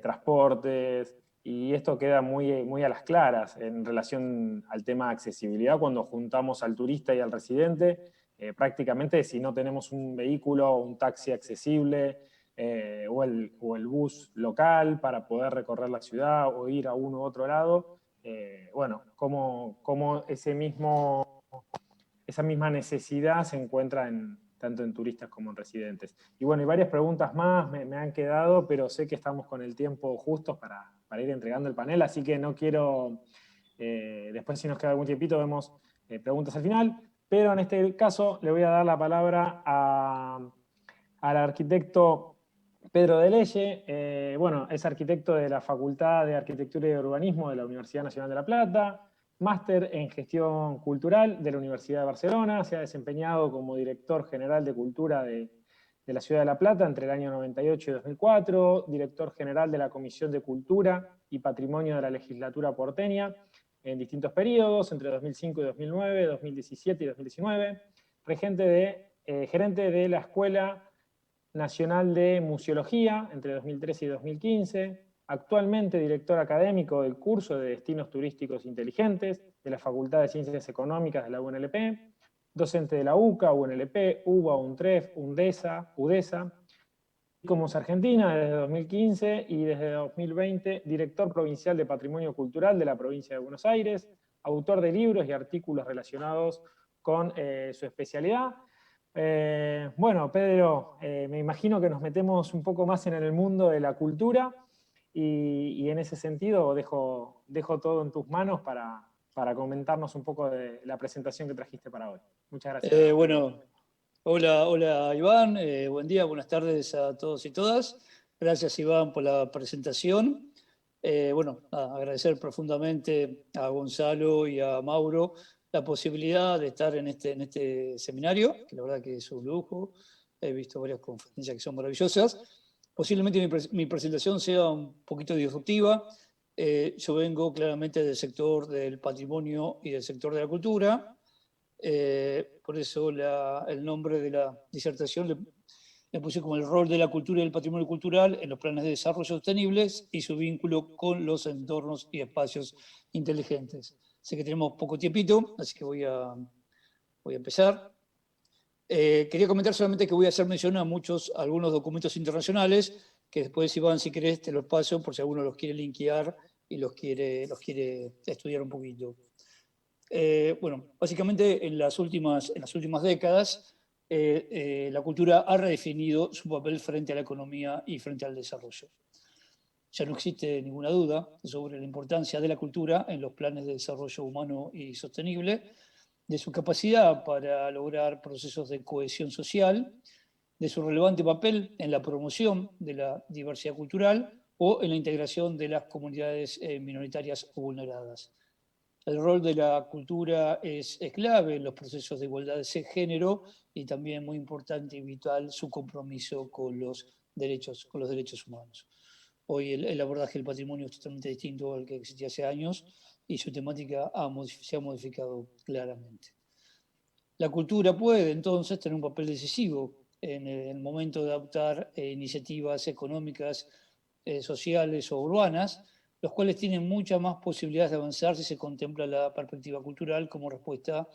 transportes, y esto queda muy a las claras en relación al tema de accesibilidad cuando juntamos al turista y al residente. Prácticamente si no tenemos un vehículo o un taxi accesible o el bus local para poder recorrer la ciudad o ir a uno u otro lado, bueno, cómo esa misma necesidad se encuentra tanto en turistas como en residentes. Y bueno, y varias preguntas más me han quedado, pero sé que estamos con el tiempo justo para ir entregando el panel, así que no quiero, después si nos queda algún tiempito vemos preguntas al final, pero en este caso le voy a dar la palabra al arquitecto Pedro de Leye. Bueno, es arquitecto de la Facultad de Arquitectura y Urbanismo de la Universidad Nacional de La Plata, máster en Gestión Cultural de la Universidad de Barcelona, se ha desempeñado como director general de Cultura de la Ciudad de La Plata entre el año 98 y 2004, director general de la Comisión de Cultura y Patrimonio de la Legislatura porteña en distintos periodos, entre 2005 y 2009, 2017 y 2019, regente de gerente de la Escuela Nacional de Museología entre 2013 y 2015, actualmente director académico del curso de Destinos Turísticos Inteligentes de la Facultad de Ciencias Económicas de la UNLP, docente de la UCA, UNLP, UBA, UNTREF, UDESA, Comos Argentina desde 2015 y desde 2020 director provincial de Patrimonio Cultural de la provincia de Buenos Aires, autor de libros y artículos relacionados con su especialidad. Bueno, Pedro, me imagino que nos metemos un poco más en el mundo de la cultura y en ese sentido dejo todo en tus manos para comentarnos un poco de la presentación que trajiste para hoy. Muchas gracias. Bueno, hola Iván, buen día, buenas tardes a todos y todas. Gracias Iván por la presentación. Bueno, agradecer profundamente a Gonzalo y a Mauro la posibilidad de estar en este seminario, que la verdad que es un lujo. He visto varias conferencias que son maravillosas. Posiblemente mi presentación sea un poquito disruptiva. Yo vengo claramente del sector del patrimonio y del sector de la cultura. Por eso el nombre de la disertación le puse como el rol de la cultura y el patrimonio cultural en los planes de desarrollo sostenibles y su vínculo con los entornos y espacios inteligentes. Sé que tenemos poco tiempito, así que voy a empezar. Quería comentar solamente que voy a hacer mención a algunos documentos internacionales, que después, Iván, si querés, te los paso por si alguno los quiere linkear y los quiere estudiar un poquito. Bueno, básicamente en las últimas décadas la cultura ha redefinido su papel frente a la economía y frente al desarrollo. Ya no existe ninguna duda sobre la importancia de la cultura en los planes de desarrollo humano y sostenible, de su capacidad para lograr procesos de cohesión social, de su relevante papel en la promoción de la diversidad cultural o en la integración de las comunidades minoritarias o vulneradas. El rol de la cultura es clave en los procesos de igualdad de género y también muy importante y vital su compromiso con los derechos humanos. Hoy el abordaje del patrimonio es totalmente distinto al que existía hace años y su temática se ha modificado claramente. La cultura puede entonces tener un papel decisivo en el momento de adoptar iniciativas económicas, sociales o urbanas, los cuales tienen muchas más posibilidades de avanzar si se contempla la perspectiva cultural como respuesta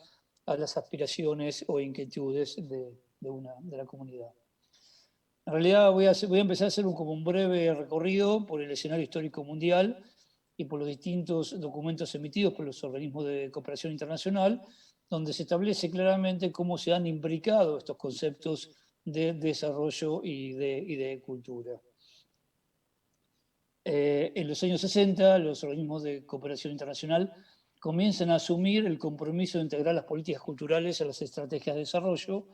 a las aspiraciones o inquietudes de la comunidad. En realidad voy a empezar a hacer como un breve recorrido por el escenario histórico mundial y por los distintos documentos emitidos por los organismos de cooperación internacional, donde se establece claramente cómo se han imbricado estos conceptos de desarrollo y de cultura. En los años 60, los organismos de cooperación internacional comienzan a asumir el compromiso de integrar las políticas culturales a las estrategias de desarrollo,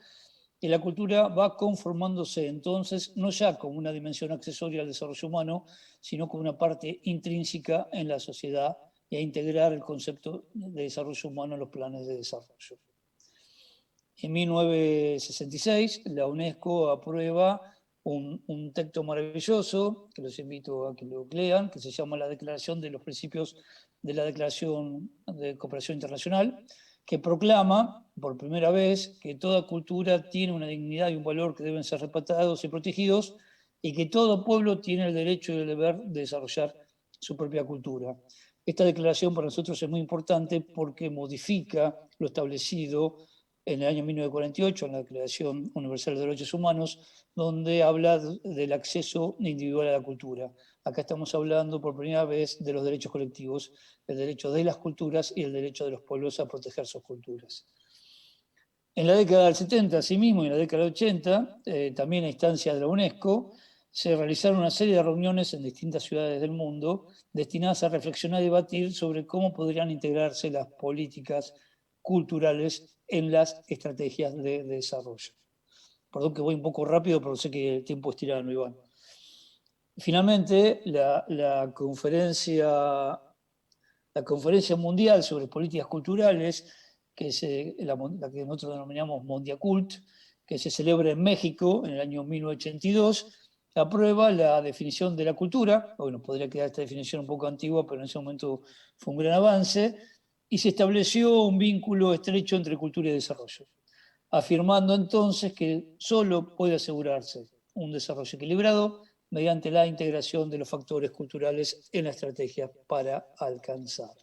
y la cultura va conformándose entonces no ya como una dimensión accesoria al desarrollo humano, sino como una parte intrínseca en la sociedad y a integrar el concepto de desarrollo humano en los planes de desarrollo. En 1966, la UNESCO aprueba un texto maravilloso, que los invito a que lo lean, que se llama la Declaración de los Principios de la Declaración de Cooperación Internacional, que proclama por primera vez que toda cultura tiene una dignidad y un valor que deben ser respetados y protegidos, y que todo pueblo tiene el derecho y el deber de desarrollar su propia cultura. Esta declaración para nosotros es muy importante porque modifica lo establecido en el año 1948 en la Declaración Universal de Derechos Humanos, donde habla del acceso individual a la cultura. Acá estamos hablando por primera vez de los derechos colectivos, el derecho de las culturas y el derecho de los pueblos a proteger sus culturas. En la década del 70, asimismo, y en la década del 80, también a instancia de la UNESCO, se realizaron una serie de reuniones en distintas ciudades del mundo destinadas a reflexionar y debatir sobre cómo podrían integrarse las políticas culturales en las estrategias de desarrollo. Perdón que voy un poco rápido, pero sé que el tiempo es tirano, Iván. Finalmente, la conferencia mundial sobre políticas culturales, que es la que nosotros denominamos Mondiacult, que se celebra en México en el año 1982, aprueba la definición de la cultura. Bueno, podría quedar esta definición un poco antigua, pero en ese momento fue un gran avance, y se estableció un vínculo estrecho entre cultura y desarrollo. afirmando entonces que solo puede asegurarse un desarrollo equilibrado mediante la integración de los factores culturales en la estrategia para alcanzar.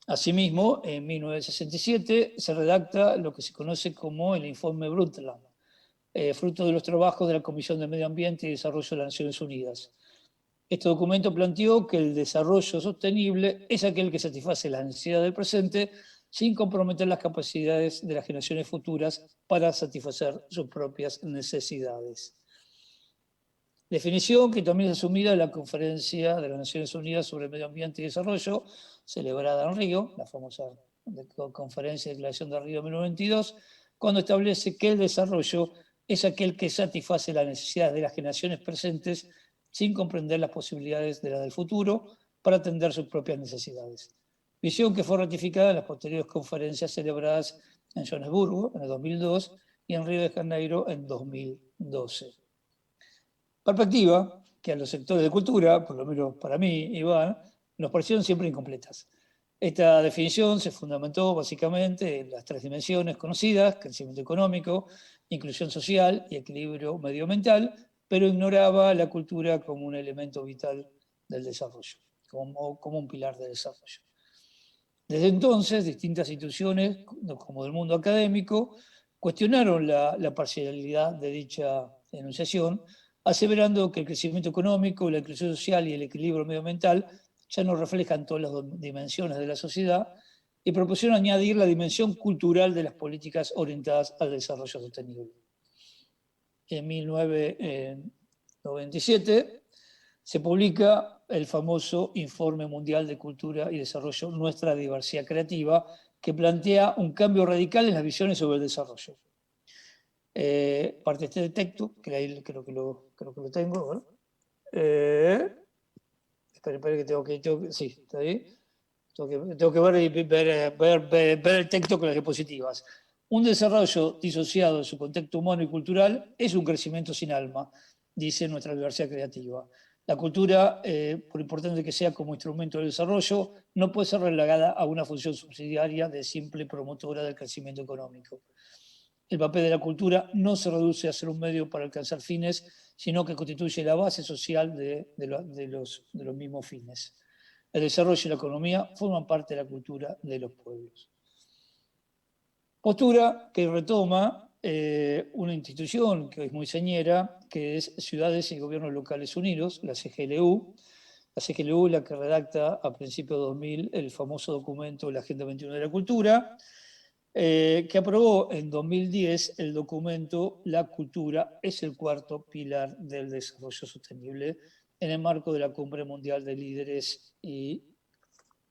Asimismo, en 1967 se redacta lo que se conoce como el Informe Brundtland, fruto de los trabajos de la Comisión de Medio Ambiente y Desarrollo de las Naciones Unidas. Este documento planteó que el desarrollo sostenible es aquel que satisface las necesidades del presente sin comprometer las capacidades de las generaciones futuras para satisfacer sus propias necesidades. Definición que también es asumida en la Conferencia de las Naciones Unidas sobre Medio Ambiente y Desarrollo, celebrada en Río, la famosa Conferencia de Declaración de Río 1992, cuando establece que el desarrollo es aquel que satisface las necesidades de las generaciones presentes sin comprender las posibilidades de las del futuro para atender sus propias necesidades. Visión que fue ratificada en las posteriores conferencias celebradas en Johannesburgo en el 2002 y en Río de Janeiro en 2012. Perspectiva que a los sectores de cultura, por lo menos para mí, Iván, nos parecieron siempre incompletas. Esta definición se fundamentó básicamente en las tres dimensiones conocidas: crecimiento económico, inclusión social y equilibrio medioambiental, pero ignoraba la cultura como un elemento vital del desarrollo, como un pilar del desarrollo. Desde entonces, distintas instituciones, como del mundo académico, cuestionaron la parcialidad de dicha enunciación, aseverando que el crecimiento económico, la inclusión social y el equilibrio medioambiental ya no reflejan todas las dimensiones de la sociedad, y propusieron añadir la dimensión cultural de las políticas orientadas al desarrollo sostenible. En 1997 se publica el famoso Informe Mundial de Cultura y Desarrollo, Nuestra Diversidad Creativa, que plantea un cambio radical en las visiones sobre el desarrollo. Parte de este texto, que ahí creo que lo tengo, ¿no? Espera que tengo que sí, está ahí. Tengo que ver el texto con las diapositivas. Un desarrollo disociado de su contexto humano y cultural es un crecimiento sin alma, dice Nuestra Diversidad Creativa. La cultura, por importante que sea como instrumento del desarrollo, no puede ser relegada a una función subsidiaria de simple promotora del crecimiento económico. El papel de la cultura no se reduce a ser un medio para alcanzar fines, sino que constituye la base social de los mismos fines. El desarrollo y la economía forman parte de la cultura de los pueblos. Postura que retoma una institución que es muy señera, que es Ciudades y Gobiernos Locales Unidos, la CGLU. La CGLU, la que redacta a principios de 2000 el famoso documento La Agenda 21 de la Cultura, que aprobó en 2010 el documento La cultura es el cuarto pilar del desarrollo sostenible en el marco de la Cumbre Mundial de Líderes y...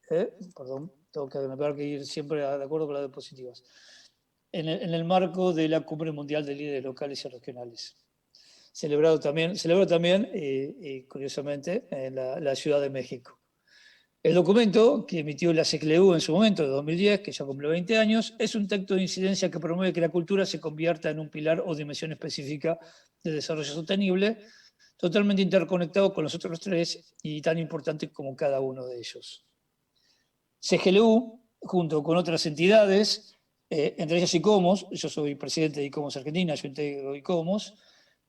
perdón, tengo que ir siempre de acuerdo con las diapositivas. En el marco de la Cumbre Mundial de Líderes Locales y Regionales. Celebrado también curiosamente, en la Ciudad de México. El documento que emitió la CGLU en su momento, de 2010, que ya cumple 20 años, es un texto de incidencia que promueve que la cultura se convierta en un pilar o dimensión específica de desarrollo sostenible, totalmente interconectado con los otros tres y tan importante como cada uno de ellos. CGLU, junto con otras entidades, entre ellas ICOMOS, yo soy presidente de ICOMOS Argentina, yo integro ICOMOS,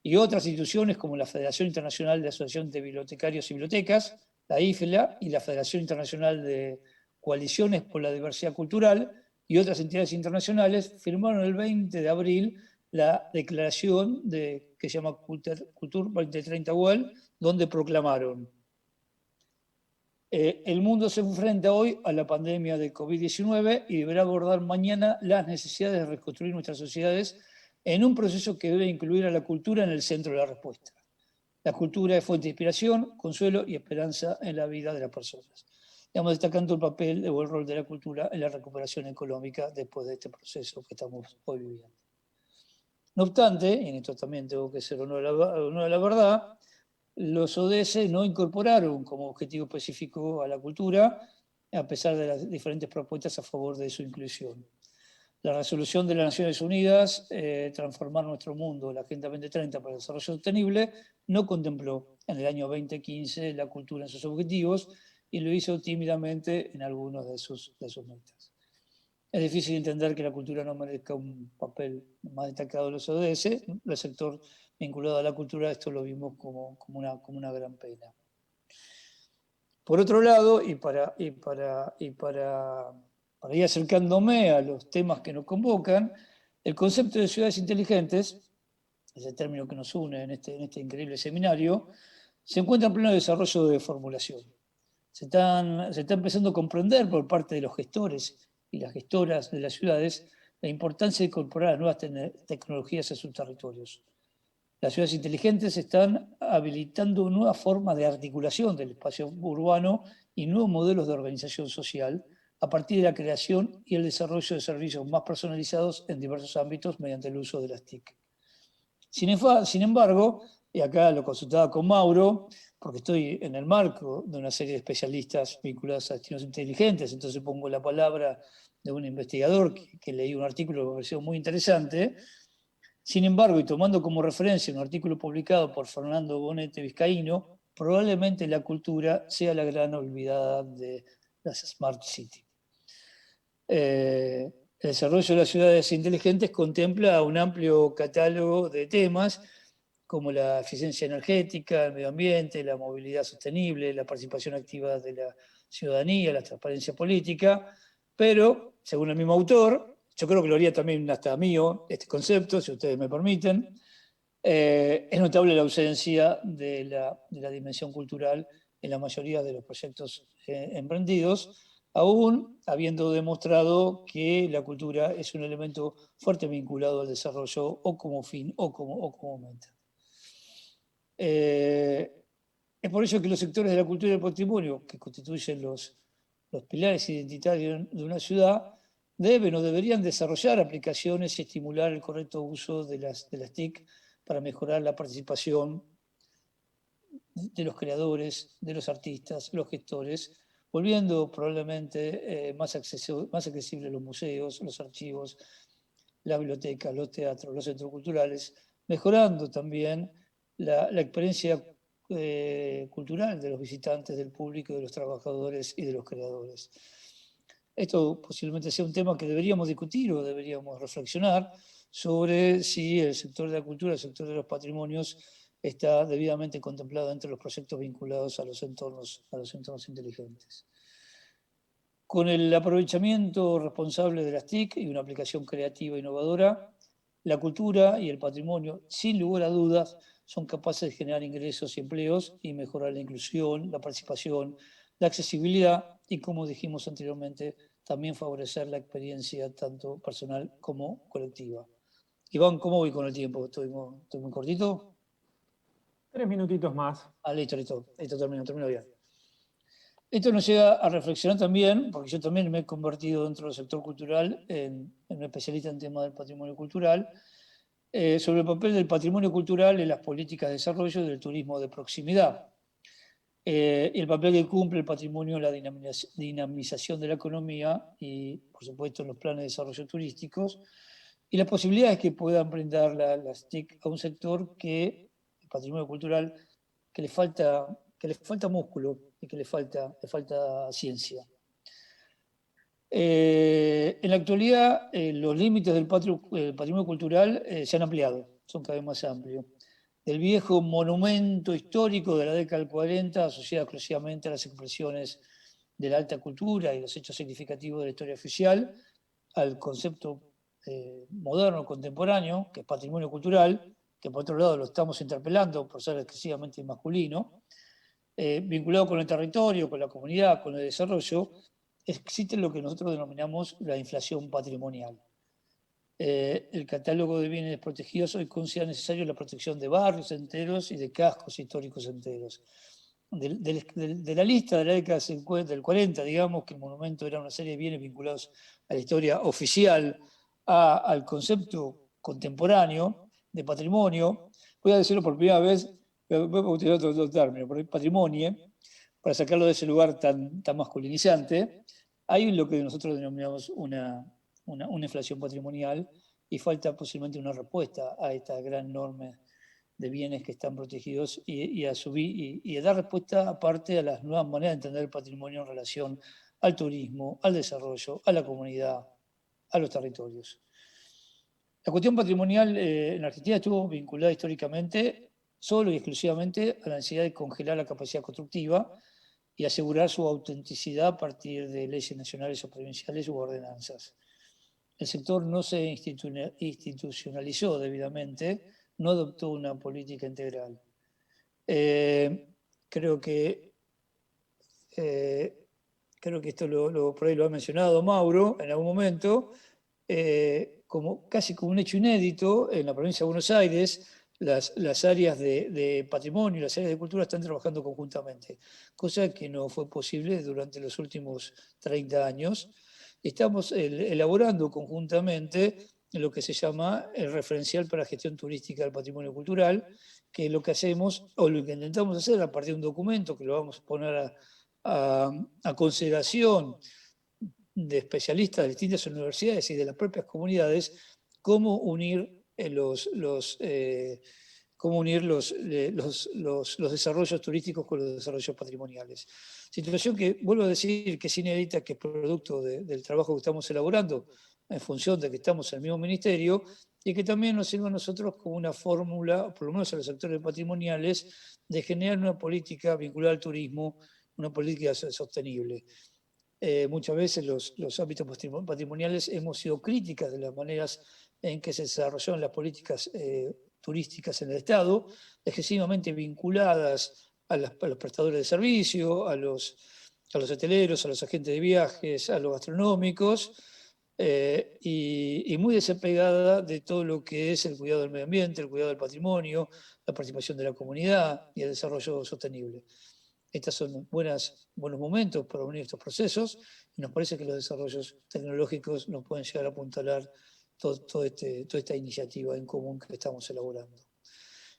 y otras instituciones como la Federación Internacional de Asociación de Bibliotecarios y Bibliotecas, la IFLA, y la Federación Internacional de Coaliciones por la Diversidad Cultural, y otras entidades internacionales, firmaron el 20 de abril la declaración que se llama Culture 2030 World, donde proclamaron: el mundo se enfrenta hoy a la pandemia de COVID-19 y deberá abordar mañana las necesidades de reconstruir nuestras sociedades en un proceso que debe incluir a la cultura en el centro de la respuesta. La cultura es fuente de inspiración, consuelo y esperanza en la vida de las personas. Estamos destacando el papel o el rol de la cultura en la recuperación económica después de este proceso que estamos hoy viviendo. No obstante, y en esto también tengo que ser honor a la verdad, los ODS no incorporaron como objetivo específico a la cultura, a pesar de las diferentes propuestas a favor de su inclusión. La resolución de las Naciones Unidas, Transformar nuestro mundo, la Agenda 2030 para el Desarrollo Sostenible, no contempló en el año 2015 la cultura en sus objetivos y lo hizo tímidamente en algunos de sus metas. es difícil entender que la cultura no merezca un papel más destacado en los ODS. El sector vinculado a la cultura, esto lo vimos como una gran pena. Por otro lado, y para ir acercándome a los temas que nos convocan, el concepto de ciudades inteligentes, ese término que nos une en este increíble seminario, se encuentra en pleno desarrollo de formulación. Se está empezando a comprender por parte de los gestores y las gestoras de las ciudades la importancia de incorporar las nuevas tecnologías a sus territorios. Las ciudades inteligentes están habilitando nuevas formas de articulación del espacio urbano y nuevos modelos de organización social a partir de la creación y el desarrollo de servicios más personalizados en diversos ámbitos mediante el uso de las TIC. Sin embargo, y acá lo consultaba con Mauro, porque estoy en el marco de una serie de especialistas vinculados a destinos inteligentes, entonces pongo la palabra de un investigador que leí un artículo que me pareció muy interesante. Sin embargo, y tomando como referencia un artículo publicado por Fernando Bonete Vizcaíno, probablemente la cultura sea la gran olvidada de las Smart Cities. El desarrollo de las ciudades inteligentes contempla un amplio catálogo de temas como la eficiencia energética, el medio ambiente, la movilidad sostenible, la participación activa de la ciudadanía, la transparencia política, pero, según el mismo autor, yo creo que lo haría también hasta mío, este concepto, si ustedes me permiten, es notable la ausencia de la dimensión cultural en la mayoría de los proyectos emprendidos, aún habiendo demostrado que la cultura es un elemento fuerte vinculado al desarrollo o como fin o como meta. Es por ello que los sectores de la cultura y el patrimonio, que constituyen los pilares identitarios de una ciudad, deben o deberían desarrollar aplicaciones y estimular el correcto uso de las TIC para mejorar la participación de los creadores, de los artistas, los gestores, volviendo probablemente más accesibles los museos, los archivos, las bibliotecas, los teatros, los centros culturales, mejorando también la experiencia cultural de los visitantes, del público, de los trabajadores y de los creadores. Esto posiblemente sea un tema que deberíamos discutir o deberíamos reflexionar sobre si el sector de la cultura, el sector de los patrimonios, está debidamente contemplado entre los proyectos vinculados a los entornos inteligentes. Con el aprovechamiento responsable de las TIC y una aplicación creativa e innovadora, la cultura y el patrimonio, sin lugar a dudas, son capaces de generar ingresos y empleos y mejorar la inclusión, la participación, la accesibilidad y, como dijimos anteriormente, también favorecer la experiencia tanto personal como colectiva. Iván, ¿cómo voy con el tiempo? ¿Estoy muy cortito? 3 minutitos más. Listo, termino bien. Esto nos llega a reflexionar también, porque yo también me he convertido dentro del sector cultural en un especialista en temas del patrimonio cultural, sobre el papel del patrimonio cultural en las políticas de desarrollo del turismo de proximidad. Y el papel que cumple el patrimonio en la dinamización de la economía y, por supuesto, en los planes de desarrollo turísticos, y las posibilidades que puedan brindar las TIC a un sector el patrimonio cultural, que le falta músculo y que le falta ciencia. En la actualidad, los límites del patrimonio cultural se han ampliado, son cada vez más amplios. Del viejo monumento histórico de la década del 40, asociado exclusivamente a las expresiones de la alta cultura y los hechos significativos de la historia oficial, al concepto moderno, contemporáneo, que es patrimonio cultural, que por otro lado lo estamos interpelando por ser excesivamente masculino, vinculado con el territorio, con la comunidad, con el desarrollo, existe lo que nosotros denominamos la inflación patrimonial. El catálogo de bienes protegidos hoy considera necesario la protección de barrios enteros y de cascos históricos enteros. De la lista de la década del 40, digamos que el monumento era una serie de bienes vinculados a la historia oficial, al concepto contemporáneo de patrimonio. Voy a decirlo por primera vez, voy a utilizar otro término, patrimonio, para sacarlo de ese lugar tan masculinizante. Hay lo que nosotros denominamos una inflación patrimonial y falta posiblemente una respuesta a esta gran norma de bienes que están protegidos y a dar respuesta aparte a las nuevas maneras de entender el patrimonio en relación al turismo, al desarrollo, a la comunidad, a los territorios. La cuestión patrimonial en Argentina estuvo vinculada históricamente solo y exclusivamente a la necesidad de congelar la capacidad constructiva y asegurar su autenticidad a partir de leyes nacionales o provinciales u ordenanzas. El sector no se institucionalizó debidamente, no adoptó una política integral. Creo que esto por ahí lo ha mencionado Mauro en algún momento, casi como un hecho inédito, en la provincia de Buenos Aires, las áreas de patrimonio y las áreas de cultura están trabajando conjuntamente, cosa que no fue posible durante los últimos 30 años. Estamos elaborando conjuntamente lo que se llama el referencial para gestión turística del patrimonio cultural, que es lo que hacemos, o lo que intentamos hacer a partir de un documento que lo vamos a poner a consideración de especialistas de distintas universidades y de las propias comunidades, cómo unir los desarrollos turísticos con los desarrollos patrimoniales. Situación que, vuelvo a decir, que es inédita, que es producto del trabajo que estamos elaborando en función de que estamos en el mismo ministerio, y que también nos sirve a nosotros como una fórmula, por lo menos a los sectores patrimoniales, de generar una política vinculada al turismo, una política sostenible. Muchas veces los ámbitos patrimoniales hemos sido críticas de las maneras en que se desarrollaron las políticas turísticas en el Estado, excesivamente vinculadas a los prestadores de servicio, a los hoteleros, a los agentes de viajes, a los gastronómicos, y muy desapegada de todo lo que es el cuidado del medio ambiente, el cuidado del patrimonio, la participación de la comunidad y el desarrollo sostenible. Estos son buenos momentos para unir estos procesos y nos parece que los desarrollos tecnológicos nos pueden llegar a apuntalar toda esta iniciativa en común que estamos elaborando.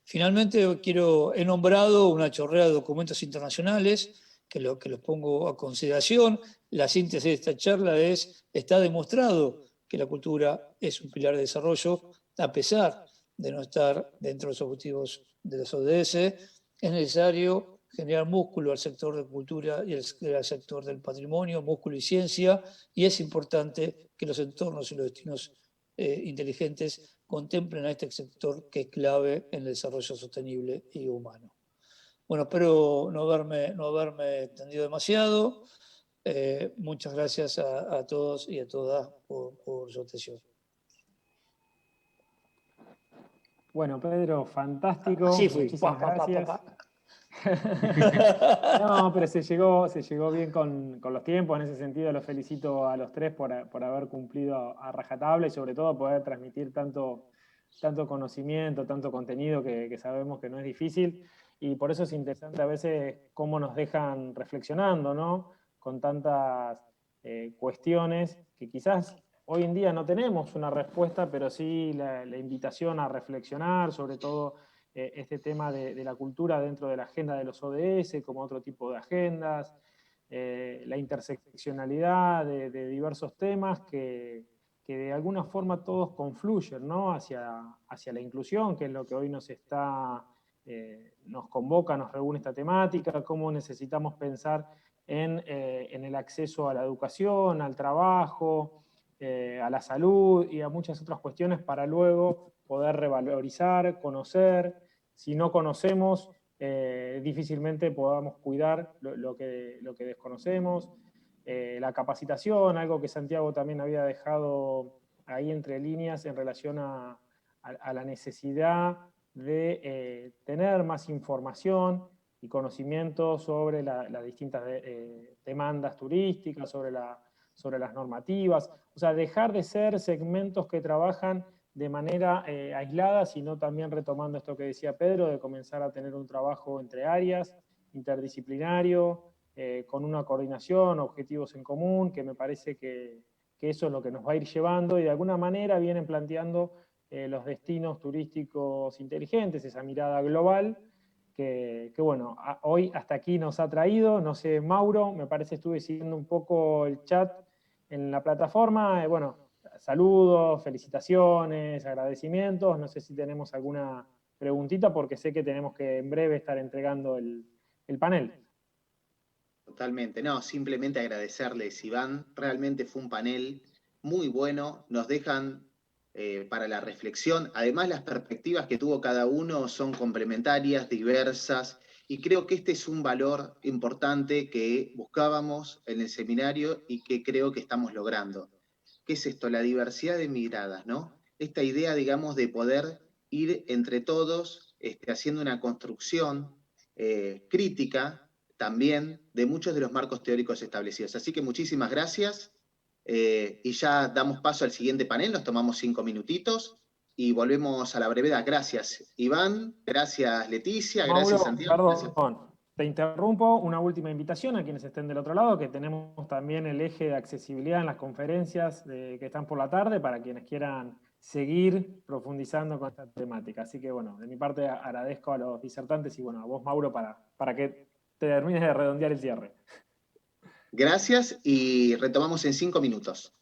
Finalmente, he nombrado una chorrera de documentos internacionales que los pongo a consideración. La síntesis de esta charla está demostrado que la cultura es un pilar de desarrollo, a pesar de no estar dentro de los objetivos de los ODS. Es necesario generar músculo al sector de cultura y al sector del patrimonio, músculo y ciencia, y es importante que los entornos y los destinos inteligentes contemplen a este sector que es clave en el desarrollo sostenible y humano. Bueno, espero no haberme extendido demasiado. Muchas gracias a todos y a todas por su atención. Bueno, Pedro, fantástico. Así fui. Muchísimas gracias. No, pero se llegó bien con los tiempos. En ese sentido, los felicito a los tres por haber cumplido a rajatabla y sobre todo poder transmitir tanto conocimiento, tanto contenido que sabemos que no es difícil. Y por eso es interesante a veces cómo nos dejan reflexionando, ¿no? Con tantas cuestiones que quizás hoy en día no tenemos una respuesta, pero sí la invitación a reflexionar, sobre todo este tema de la cultura dentro de la agenda de los ODS, como otro tipo de agendas, la interseccionalidad de diversos temas que de alguna forma todos confluyen, ¿no? hacia la inclusión, que es lo que hoy nos convoca, nos reúne esta temática, cómo necesitamos pensar en el acceso a la educación, al trabajo, a la salud y a muchas otras cuestiones para luego poder revalorizar, conocer. Si no conocemos, difícilmente podamos cuidar lo que desconocemos. La capacitación, algo que Santiago también había dejado ahí entre líneas en relación a la necesidad de tener más información y conocimiento sobre las distintas demandas turísticas, sobre las normativas. O sea, dejar de ser segmentos que trabajan de manera aislada, sino también retomando esto que decía Pedro, de comenzar a tener un trabajo entre áreas, interdisciplinario, con una coordinación, objetivos en común, que me parece que eso es lo que nos va a ir llevando y de alguna manera vienen planteando los destinos turísticos inteligentes, esa mirada global, que bueno, hoy hasta aquí nos ha traído. No sé, Mauro, me parece estuve siguiendo un poco el chat en la plataforma, bueno, saludos, felicitaciones, agradecimientos. No sé si tenemos alguna preguntita, porque sé que tenemos que en breve estar entregando el panel. Totalmente, no, simplemente agradecerles, Iván. Realmente fue un panel muy bueno, nos dejan para la reflexión. Además, las perspectivas que tuvo cada uno son complementarias, diversas, y creo que este es un valor importante que buscábamos en el seminario y que creo que estamos logrando. ¿Qué es esto? La diversidad de miradas, ¿no? Esta idea, digamos, de poder ir entre todos haciendo una construcción crítica también de muchos de los marcos teóricos establecidos. Así que muchísimas gracias y ya damos paso al siguiente panel, nos tomamos 5 minutitos y volvemos a la brevedad. Gracias Iván, gracias Leticia, Mauro, gracias Santiago. perdón, Gracias. te interrumpo, una última invitación a quienes estén del otro lado, que tenemos también el eje de accesibilidad en las conferencias que están por la tarde, para quienes quieran seguir profundizando con esta temática. Así que bueno, de mi parte agradezco a los disertantes y bueno, a vos Mauro para que te termines de redondear el cierre. Gracias y retomamos en 5 minutos.